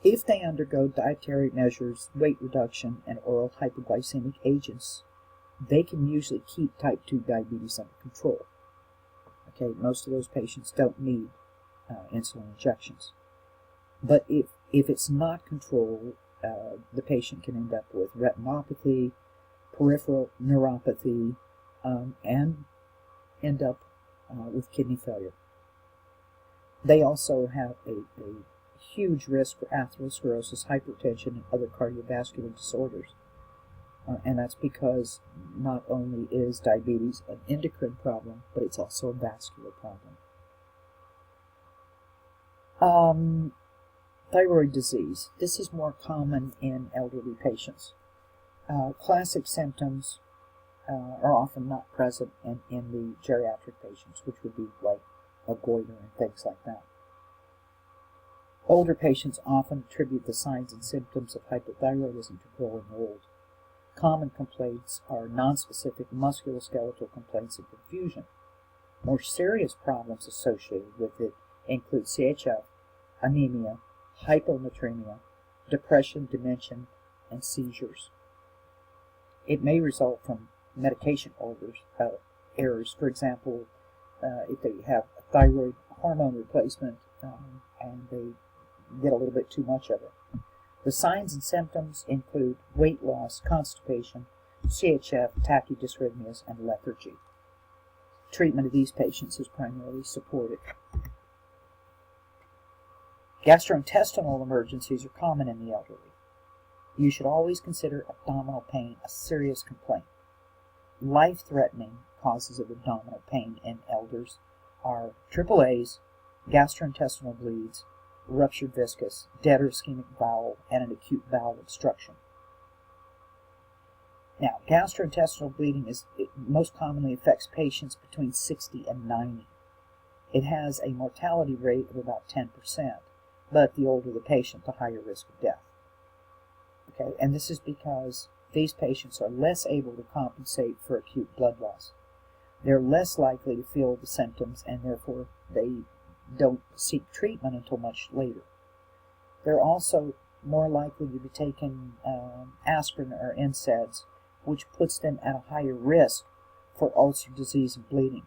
If they undergo dietary measures, weight reduction, and oral hypoglycemic agents, they can usually keep type 2 diabetes under control. Okay, most of those patients don't need insulin injections. But if it's not controlled, the patient can end up with retinopathy, peripheral neuropathy, and end up with kidney failure. They also have a huge risk for atherosclerosis, hypertension, and other cardiovascular disorders. And that's because not only is diabetes an endocrine problem, but it's also a vascular problem. Thyroid disease. This is more common in elderly patients. Classic symptoms are often not present in the geriatric patients, which would be like a goiter and things like that. Older patients often attribute the signs and symptoms of hypothyroidism to growing old. Common complaints are nonspecific musculoskeletal complaints and confusion. More serious problems associated with it include CHF, anemia, hyponatremia, depression, dementia, and seizures. It may result from medication errors. For example, if they have a thyroid hormone replacement and they get a little bit too much of it. The signs and symptoms include weight loss, constipation, CHF, tachydysrhythmias, and lethargy. Treatment of these patients is primarily supported. Gastrointestinal emergencies are common in the elderly. You should always consider abdominal pain a serious complaint. Life-threatening causes of abdominal pain in elders are AAAs, gastrointestinal bleeds, ruptured viscus, dead or ischemic bowel, and an acute bowel obstruction. Now, gastrointestinal bleeding most commonly affects patients between 60 and 90. It has a mortality rate of about 10%, but the older the patient, the higher risk of death. Okay, and this is because these patients are less able to compensate for acute blood loss. They're less likely to feel the symptoms, and therefore they don't seek treatment until much later. They're also more likely to be taking aspirin or NSAIDs, which puts them at a higher risk for ulcer disease and bleeding.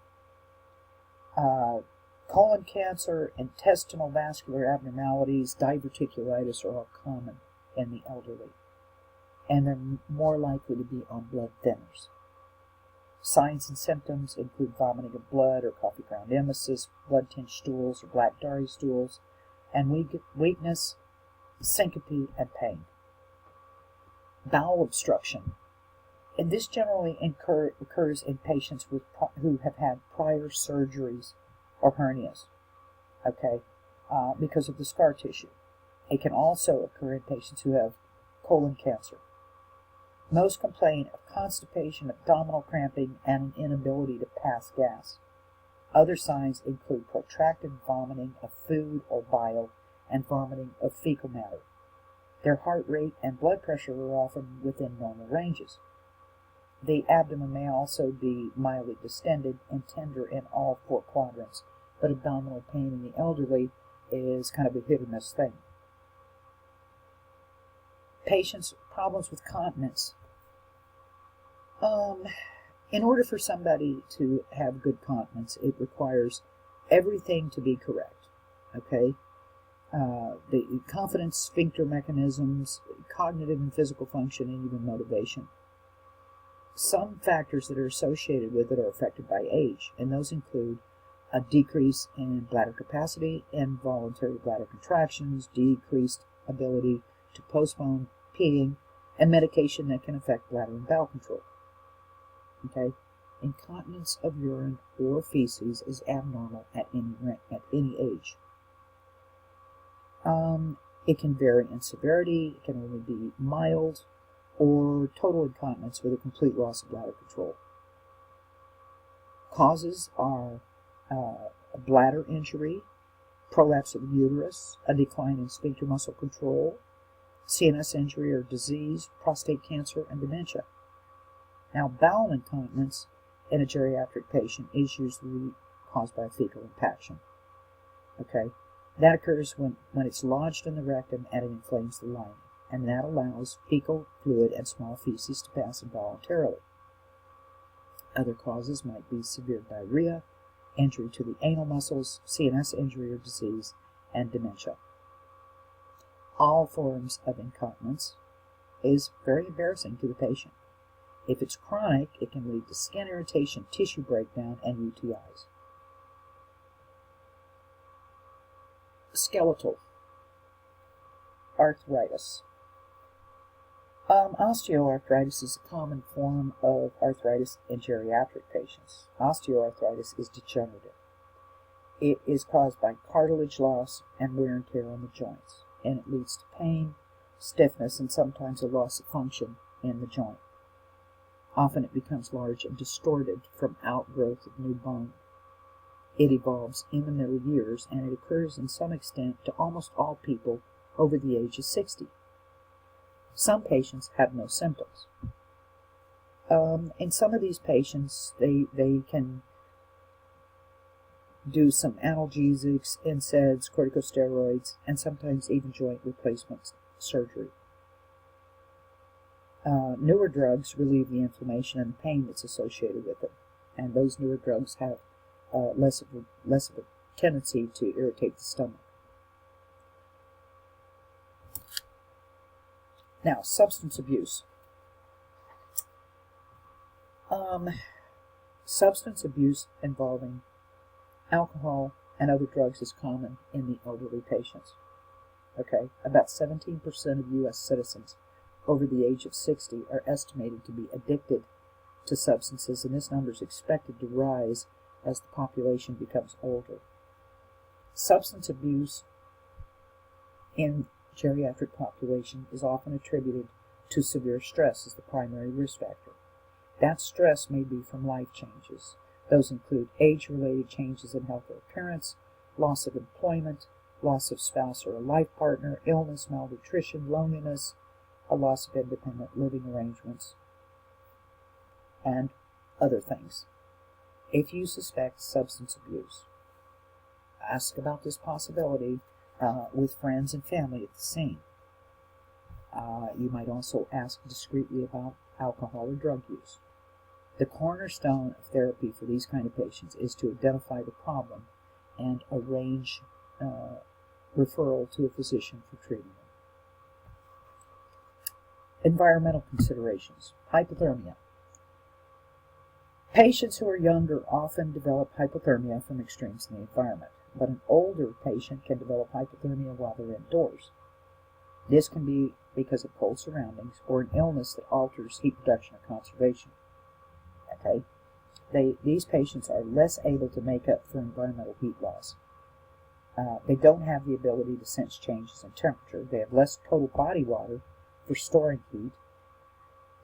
Colon cancer, intestinal vascular abnormalities, diverticulitis are all common in the elderly, and they're more likely to be on blood thinners. Signs and symptoms include vomiting of blood or coffee ground emesis, blood-tinged stools or black Darry stools, and weakness, syncope, and pain. Bowel obstruction. And this generally occurs in patients who have had prior surgeries or hernias, okay, because of the scar tissue. It can also occur in patients who have colon cancer. Most complain of constipation, abdominal cramping, and an inability to pass gas. Other signs include protracted vomiting of food or bile and vomiting of fecal matter. Their heart rate and blood pressure are often within normal ranges. The abdomen may also be mildly distended and tender in all four quadrants, but abdominal pain in the elderly is kind of a hit or miss thing. Patients' problems with continence. In order for somebody to have good continence, it requires everything to be correct. Okay? The confidence, sphincter mechanisms, cognitive and physical function, and even motivation. Some factors that are associated with it are affected by age, and those include a decrease in bladder capacity, involuntary bladder contractions, decreased ability to postpone peeing, and medication that can affect bladder and bowel control. Okay? Incontinence of urine or feces is abnormal at any age. It can vary in severity. It can only be mild or total incontinence with a complete loss of bladder control. Causes are a bladder injury, prolapse of the uterus, a decline in sphincter muscle control, CNS injury or disease, prostate cancer, and dementia. Now, bowel incontinence in a geriatric patient is usually caused by fecal impaction. Okay? That occurs when it's lodged in the rectum and it inflames the lining, and that allows fecal fluid and small feces to pass involuntarily. Other causes might be severe diarrhea, injury to the anal muscles, CNS injury or disease, and dementia. All forms of incontinence is very embarrassing to the patient. If it's chronic, it can lead to skin irritation, tissue breakdown, and UTIs. Skeletal. Arthritis. Osteoarthritis is a common form of arthritis in geriatric patients. Osteoarthritis is degenerative. It is caused by cartilage loss and wear and tear on the joints, and it leads to pain, stiffness, and sometimes a loss of function in the joint. Often it becomes large and distorted from outgrowth of new bone. It evolves in the middle years, and it occurs in some extent to almost all people over the age of 60. Some patients have no symptoms. In some of these patients, they can do some analgesics, NSAIDs, corticosteroids, and sometimes even joint replacement surgery. Newer drugs relieve the inflammation and the pain that's associated with it, and those newer drugs have less of a tendency to irritate the stomach. Now, substance abuse. Substance abuse involving alcohol and other drugs is common in the elderly patients. Okay, about 17% of U.S. citizens over the age of 60 are estimated to be addicted to substances, and this number is expected to rise as the population becomes older. Substance abuse in geriatric population is often attributed to severe stress as the primary risk factor. That stress may be from life changes. Those include age-related changes in health or appearance, loss of employment, loss of spouse or a life partner, illness, malnutrition, loneliness, a loss of independent living arrangements, and other things. If you suspect substance abuse, ask about this possibility with friends and family at the scene. You might also ask discreetly about alcohol or drug use. The cornerstone of therapy for these kind of patients is to identify the problem and arrange referral to a physician for treatment. Environmental considerations. Hypothermia. Patients who are younger often develop hypothermia from extremes in the environment, but an older patient can develop hypothermia while they're indoors. This can be because of cold surroundings or an illness that alters heat production or conservation. Okay? These patients are less able to make up for environmental heat loss. They don't have the ability to sense changes in temperature. They have less total body water for storing heat.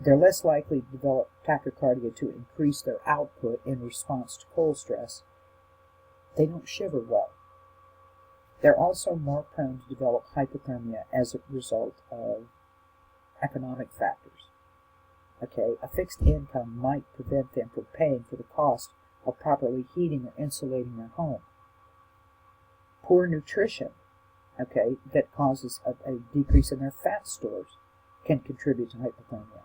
They're less likely to develop tachycardia to increase their output in response to cold stress. They don't shiver well. They're also more prone to develop hypothermia as a result of economic factors. Okay, a fixed income might prevent them from paying for the cost of properly heating or insulating their home. Poor nutrition, okay, that causes a decrease in their fat stores can contribute to hypothermia.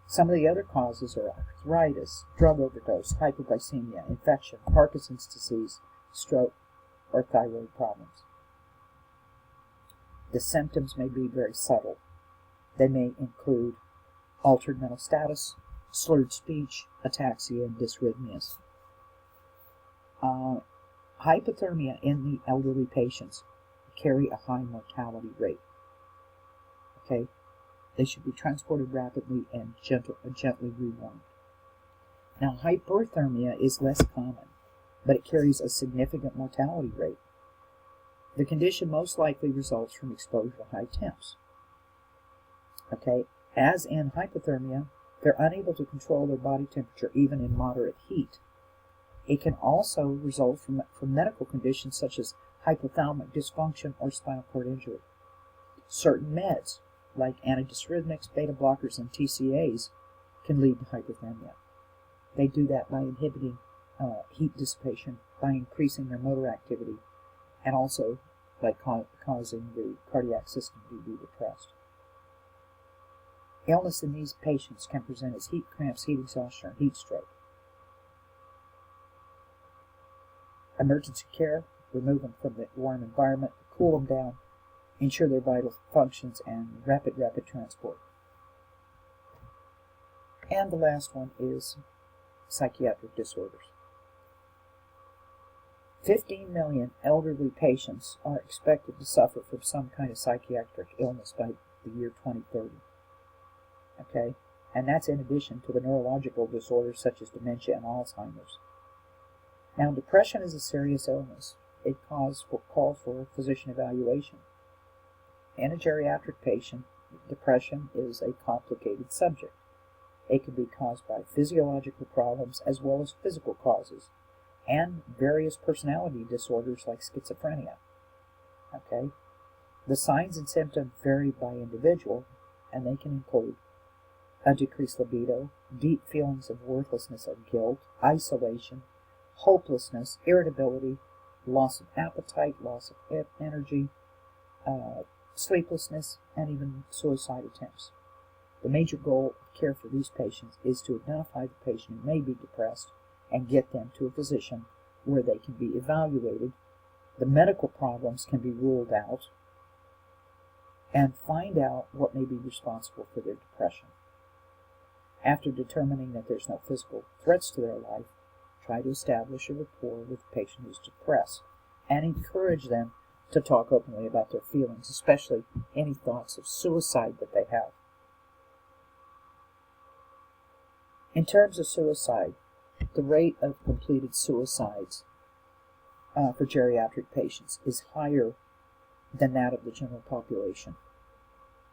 Some of the other causes are arthritis, drug overdose, hypoglycemia, infection, Parkinson's disease, stroke, or thyroid problems. The symptoms may be very subtle. They may include altered mental status, slurred speech, ataxia, and dysrhythmias. Hypothermia in the elderly patients carry a high mortality rate. Okay, they should be transported rapidly and gently rewarmed. Now, hyperthermia is less common, but it carries a significant mortality rate. The condition most likely results from exposure to high temps. Okay, as in hypothermia, they're unable to control their body temperature even in moderate heat. It can also result from medical conditions such as hypothalamic dysfunction or spinal cord injury. Certain meds, like antidysrhythmics, beta blockers, and TCAs, can lead to hypothermia. They do that by inhibiting heat dissipation, by increasing their motor activity, and also by causing the cardiac system to be depressed. Illness in these patients can present as heat cramps, heat exhaustion, or heat stroke. Emergency care, remove them from the warm environment, cool them down, ensure their vital functions, and rapid transport. And the last one is psychiatric disorders. 15 million elderly patients are expected to suffer from some kind of psychiatric illness by the year 2030. Okay? And that's in addition to the neurological disorders such as dementia and Alzheimer's. Now, depression is a serious illness. It calls for a physician evaluation. In a geriatric patient, depression is a complicated subject. It can be caused by physiological problems as well as physical causes, and various personality disorders like schizophrenia. Okay? The signs and symptoms vary by individual, and they can include a decreased libido, deep feelings of worthlessness or guilt, isolation, hopelessness, irritability, loss of appetite, loss of energy, sleeplessness, and even suicide attempts. The major goal of care for these patients is to identify the patient who may be depressed and get them to a physician where they can be evaluated, the medical problems can be ruled out, and find out what may be responsible for their depression. After determining that there's no physical threats to their life, try to establish a rapport with the patient who's depressed and encourage them to talk openly about their feelings, especially any thoughts of suicide that they have. In terms of suicide, the rate of completed suicides for geriatric patients is higher than that of the general population.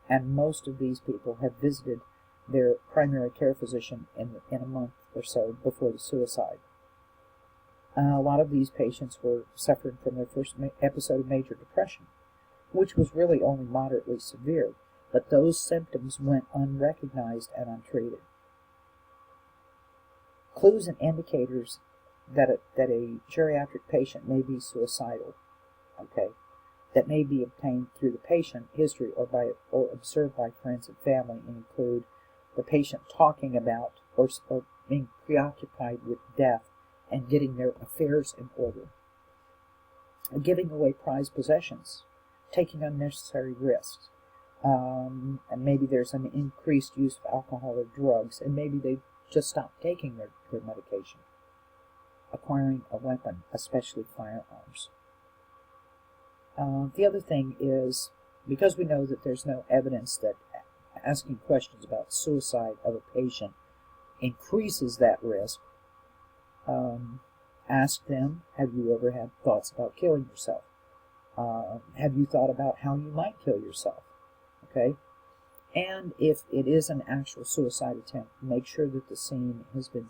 And most of these people have visited their primary care physician in a month or so before the suicide. A lot of these patients were suffering from their first episode of major depression, which was really only moderately severe, but those symptoms went unrecognized and untreated. Clues and indicators that a geriatric patient may be suicidal, okay, that may be obtained through the patient history or observed by friends and family include the patient talking about or being preoccupied with death and getting their affairs in order, giving away prized possessions, taking unnecessary risks, and maybe there's an increased use of alcohol or drugs, and maybe they just stopped taking their medication, acquiring a weapon, especially firearms. The other thing is, because we know that there's no evidence that asking questions about suicide of a patient increases that risk, ask them, have you ever had thoughts about killing yourself? Have you thought about how you might kill yourself? Okay? And if it is an actual suicide attempt, make sure that the scene has been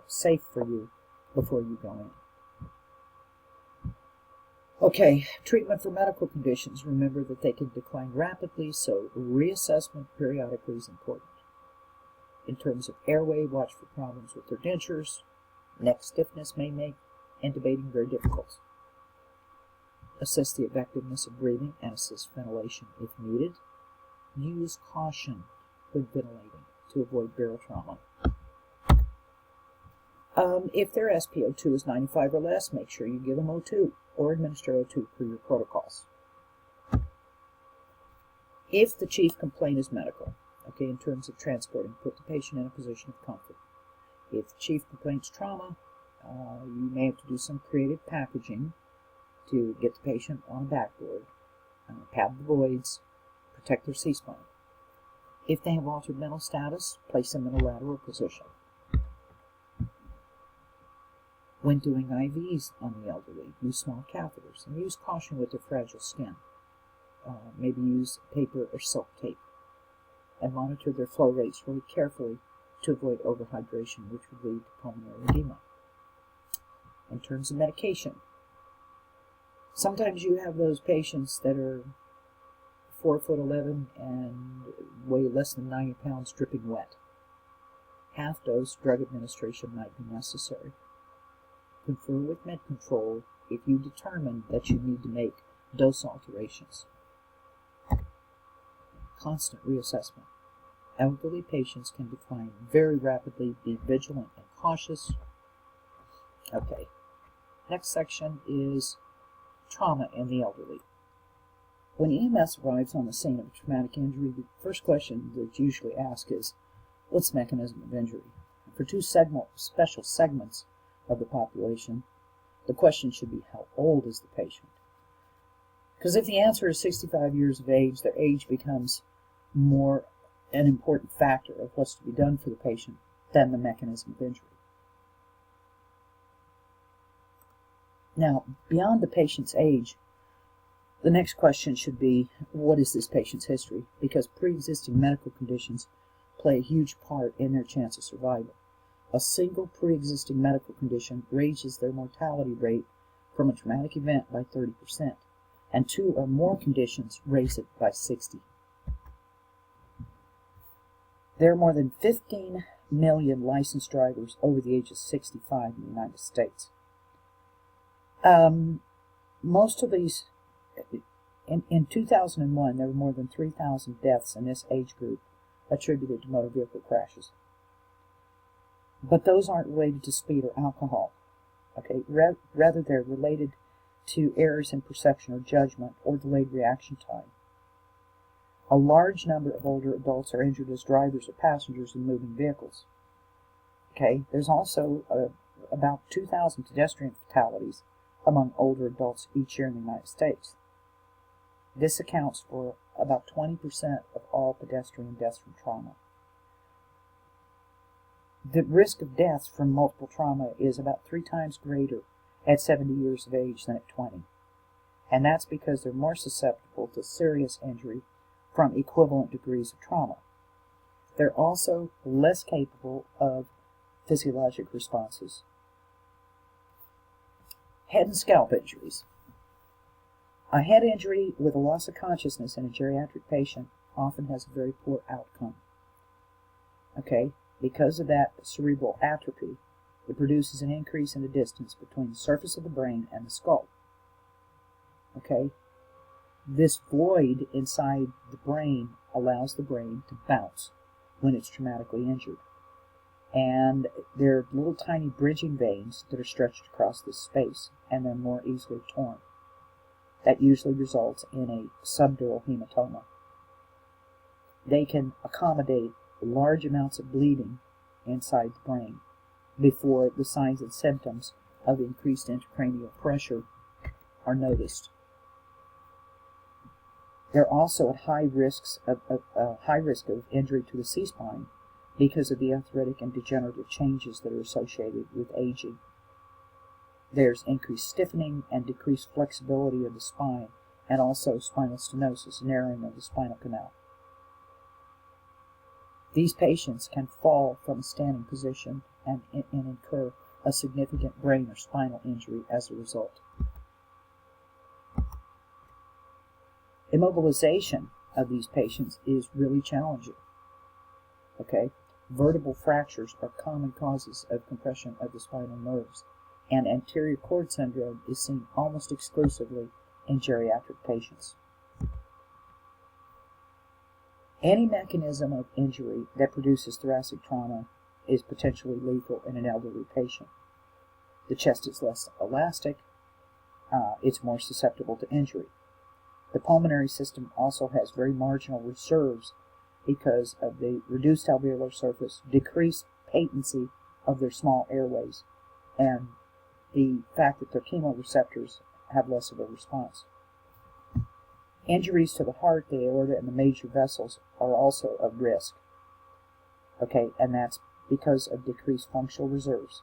safe for you before you go in. Okay, treatment for medical conditions. Remember that they can decline rapidly, so reassessment periodically is important. In terms of airway, watch for problems with their dentures. Neck stiffness may make intubating very difficult. Assess the effectiveness of breathing and assist ventilation if needed. Use caution when ventilating to avoid barotrauma. If their SpO2 is 95 or less, make sure you give them O2 or administer O2 per your protocols. If the chief complaint is medical, okay, in terms of transporting, put the patient in a position of comfort. If the chief complaint is trauma, you may have to do some creative packaging to get the patient on a backboard, pad the voids, protect their C-spine. If they have altered mental status, place them in a lateral position. When doing IVs on the elderly, use small catheters and use caution with their fragile skin. Maybe use paper or silk tape. And monitor their flow rates really carefully to avoid overhydration, which would lead to pulmonary edema. In terms of medication, sometimes you have those patients that are 4'11" and weigh less than 90 pounds dripping wet. Half-dose drug administration might be necessary. Confer with med control if you determine that you need to make dose alterations. Constant reassessment. Elderly patients can decline very rapidly. Be vigilant and cautious. Okay. Next section is trauma in the elderly. When EMS arrives on the scene of a traumatic injury, the first question that's usually asked is, what's the mechanism of injury? For two special segments of the population, the question should be, how old is the patient? Because if the answer is 65 years of age, their age becomes more an important factor of what's to be done for the patient than the mechanism of injury. Now, beyond the patient's age, the next question should be, what is this patient's history? Because pre-existing medical conditions play a huge part in their chance of survival. A single pre-existing medical condition raises their mortality rate from a traumatic event by 30%, and two or more conditions raise it by 60%. There are more than 15 million licensed drivers over the age of 65 in the United States. Most of these, in 2001, there were more than 3,000 deaths in this age group attributed to motor vehicle crashes. But those aren't related to speed or alcohol. Okay, rather they're related to errors in perception or judgment or delayed reaction time. A large number of older adults are injured as drivers or passengers in moving vehicles. Okay, there's also about 2,000 pedestrian fatalities among older adults each year in the United States. This accounts for about 20% of all pedestrian deaths from trauma. The risk of death from multiple trauma is about 3 times greater at 70 years of age than at 20. And that's because they're more susceptible to serious injury from equivalent degrees of trauma. They're also less capable of physiologic responses. Head and scalp injuries. A head injury with a loss of consciousness in a geriatric patient often has a very poor outcome. Okay, because of that cerebral atrophy, it produces an increase in the distance between the surface of the brain and the skull. Okay, this void inside the brain allows the brain to bounce when it's traumatically injured. And there are little tiny bridging veins that are stretched across this space, and they're more easily torn. That usually results in a subdural hematoma. They can accommodate large amounts of bleeding inside the brain before the signs and symptoms of increased intracranial pressure are noticed. They're also at high risk of injury to the C-spine because of the arthritic and degenerative changes that are associated with aging. There's increased stiffening and decreased flexibility of the spine, and also spinal stenosis, narrowing of the spinal canal. These patients can fall from a standing position and incur a significant brain or spinal injury as a result. Immobilization of these patients is really challenging. Okay? Vertebral fractures are common causes of compression of the spinal nerves, and anterior cord syndrome is seen almost exclusively in geriatric patients. Any mechanism of injury that produces thoracic trauma is potentially lethal in an elderly patient. The chest is less elastic, it's more susceptible to injury. The pulmonary system also has very marginal reserves because of the reduced alveolar surface, decreased patency of their small airways, and the fact that their chemoreceptors have less of a response. Injuries to the heart, the aorta, and the major vessels are also of risk. Okay, and that's because of decreased functional reserves.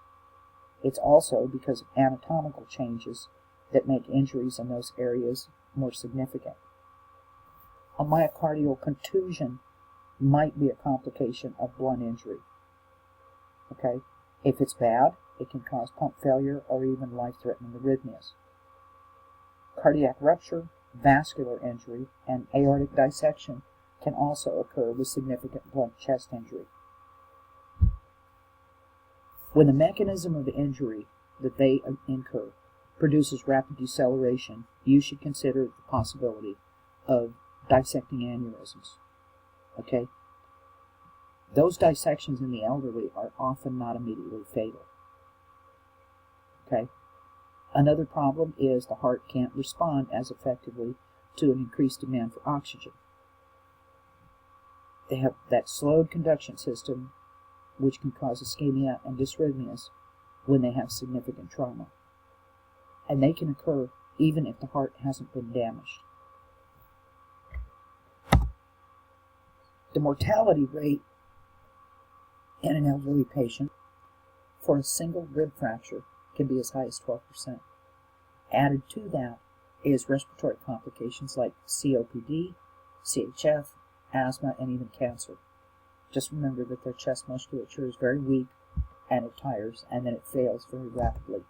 It's also because of anatomical changes that make injuries in those areas more significant. A myocardial contusion might be a complication of blunt injury. Okay, if it's bad, it can cause pump failure or even life-threatening arrhythmias. Cardiac rupture, vascular injury, and aortic dissection can also occur with significant blunt chest injury. When the mechanism of the injury that they incur produces rapid deceleration, you should consider the possibility of dissecting aneurysms. Okay? Those dissections in the elderly are often not immediately fatal. Okay? Another problem is the heart can't respond as effectively to an increased demand for oxygen. They have that slowed conduction system, which can cause ischemia and dysrhythmias when they have significant trauma. And they can occur even if the heart hasn't been damaged. The mortality rate in an elderly patient for a single rib fracture can be as high as 12%. Added to that is respiratory complications like COPD, CHF, asthma, and even cancer. Just remember that their chest musculature is very weak and it tires, and then it fails very rapidly.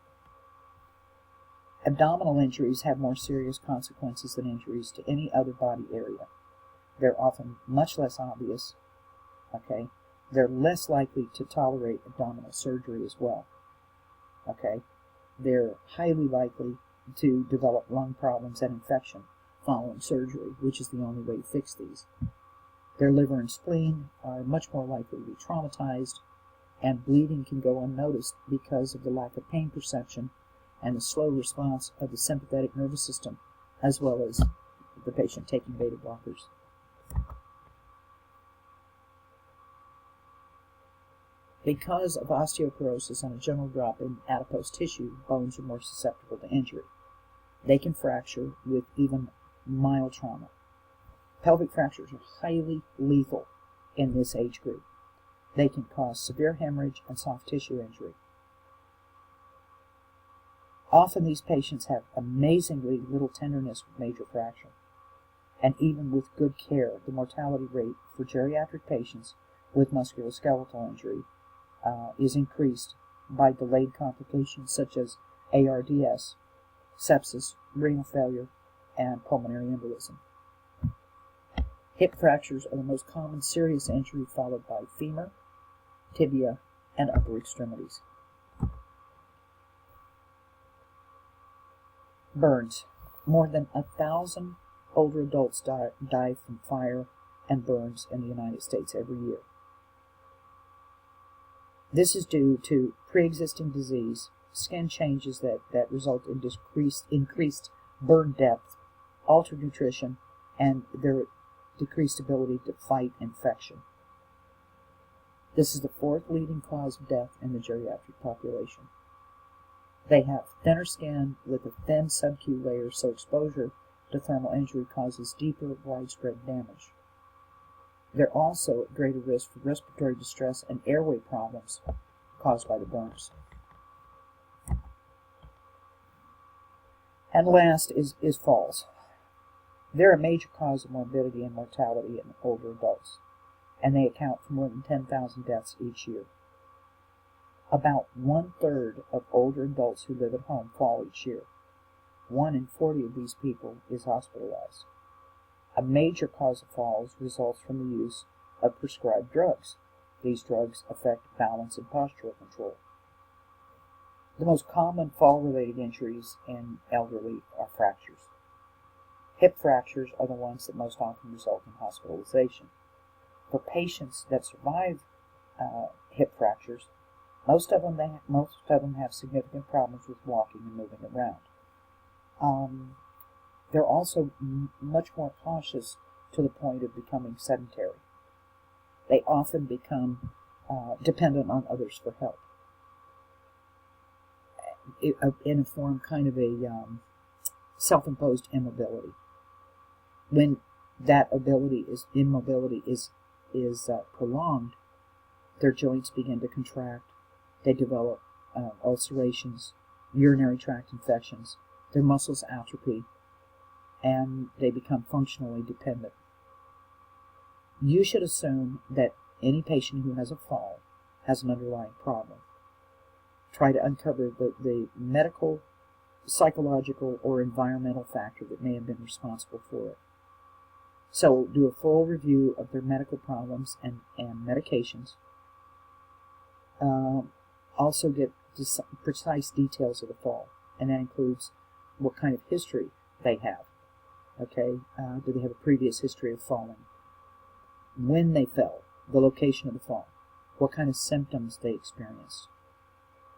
Abdominal injuries have more serious consequences than injuries to any other body area. They're often much less obvious. Okay? They're less likely to tolerate abdominal surgery as well. Okay? They're highly likely to develop lung problems and infection following surgery, which is the only way to fix these. Their liver and spleen are much more likely to be traumatized, and bleeding can go unnoticed because of the lack of pain perception and the slow response of the sympathetic nervous system, as well as the patient taking beta blockers. Because of osteoporosis and a general drop in adipose tissue, bones are more susceptible to injury. They can fracture with even mild trauma. Pelvic fractures are highly lethal in this age group. They can cause severe hemorrhage and soft tissue injury. Often these patients have amazingly little tenderness with major fracture. And even with good care, the mortality rate for geriatric patients with musculoskeletal injury is increased by delayed complications such as ARDS, sepsis, renal failure, and pulmonary embolism. Hip fractures are the most common serious injury, followed by femur, tibia, and upper extremities. Burns. More than 1,000 older adults die from fire and burns in the United States every year. This is due to pre-existing disease, skin changes that result in increased burn depth, altered nutrition, and their decreased ability to fight infection. This is the fourth leading cause of death in the geriatric population. They have thinner skin with a thin subcutaneous layer, so exposure to thermal injury causes deeper, widespread damage. They're also at greater risk for respiratory distress and airway problems caused by the burns. And last is falls. They're a major cause of morbidity and mortality in older adults, and they account for more than 10,000 deaths each year. About 1/3 of older adults who live at home fall each year. 1 in 40 of these people is hospitalized. A major cause of falls results from the use of prescribed drugs. These drugs affect balance and postural control. The most common fall-related injuries in elderly are fractures. Hip fractures are the ones that most often result in hospitalization. For patients that survive hip fractures, most of them have significant problems with walking and moving around. They're also much more cautious to the point of becoming sedentary. They often become dependent on others for help in a form kind of a self-imposed immobility. When that immobility is prolonged, their joints begin to contract. They develop ulcerations, urinary tract infections. Their muscles atrophy, and they become functionally dependent. You should assume that any patient who has a fall has an underlying problem. Try to uncover the medical, psychological, or environmental factor that may have been responsible for it. So do a full review of their medical problems and medications. Also get precise details of the fall, and that includes what kind of history they have. Okay, do they have a previous history of falling? When they fell, the location of the fall, what kind of symptoms they experienced,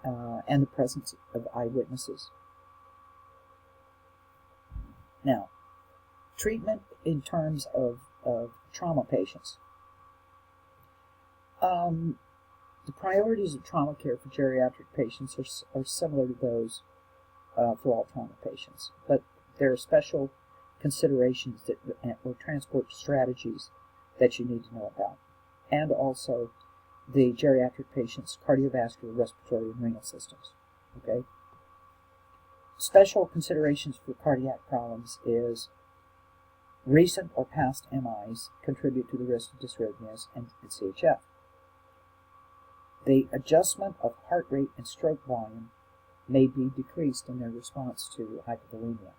and the presence of eyewitnesses. Now, treatment in terms of trauma patients. The priorities of trauma care for geriatric patients are similar to those for all trauma patients, but there are special considerations or transport strategies that you need to know about, and also the geriatric patient's cardiovascular, respiratory, and renal systems. Okay. Special considerations for cardiac problems is recent or past MIs contribute to the risk of dysrhythmias and CHF. The adjustment of heart rate and stroke volume may be decreased in their response to hypovolemia.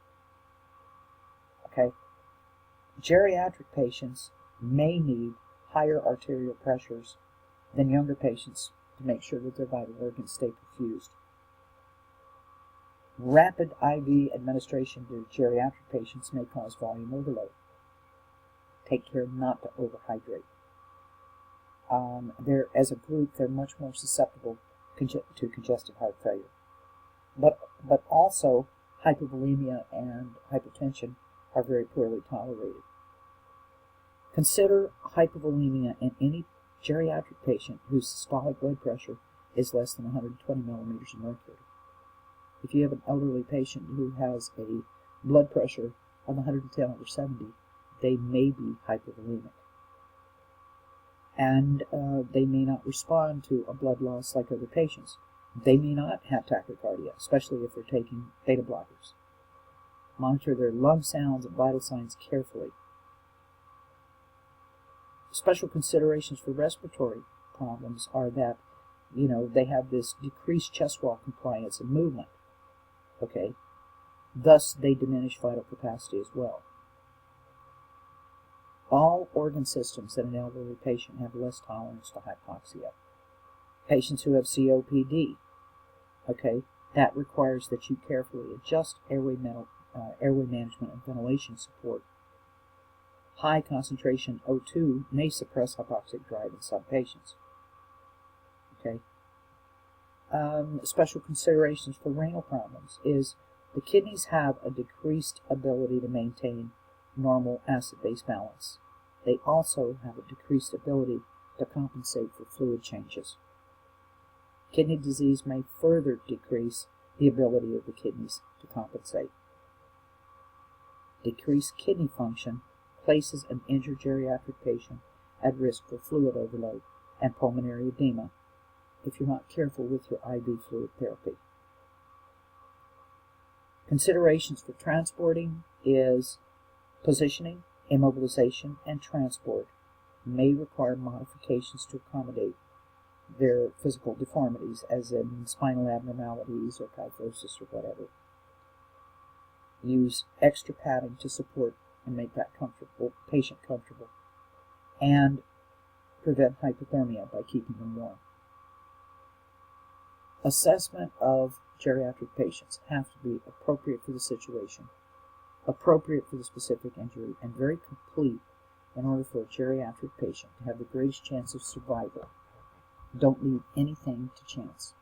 Okay? Geriatric patients may need higher arterial pressures than younger patients to make sure that their vital organs stay perfused. Rapid IV administration to geriatric patients may cause volume overload. Take care not to overhydrate. As a group, they're much more susceptible to congestive heart failure. But also, hypovolemia and hypotension are very poorly tolerated. Consider hypovolemia in any geriatric patient whose systolic blood pressure is less than 120 millimeters of mercury. If you have an elderly patient who has a blood pressure of 110 over 70, they may be hypovolemic. And they may not respond to a blood loss like other patients. They may not have tachycardia, especially if they're taking beta blockers. Monitor their lung sounds and vital signs carefully. Special considerations for respiratory problems are that, they have this decreased chest wall compliance and movement. Okay? Thus, they diminish vital capacity as well. All organ systems in an elderly patient have less tolerance to hypoxia. Patients who have COPD, okay, that requires that you carefully adjust airway management and ventilation support. High concentration O2 may suppress hypoxic drive in some patients. Okay. Special considerations for renal problems is the kidneys have a decreased ability to maintain normal acid-base balance. They also have a decreased ability to compensate for fluid changes. Kidney disease may further decrease the ability of the kidneys to compensate. Decreased kidney function places an injured geriatric patient at risk for fluid overload and pulmonary edema if you're not careful with your IV fluid therapy. Considerations for transporting is positioning, immobilization, and transport may require modifications to accommodate their physical deformities, as in spinal abnormalities or kyphosis or whatever. Use extra padding to support and make that patient comfortable, and prevent hypothermia by keeping them warm. Assessment of geriatric patients have to be appropriate for the situation, appropriate for the specific injury, and very complete in order for a geriatric patient to have the greatest chance of survival. Don't leave anything to chance.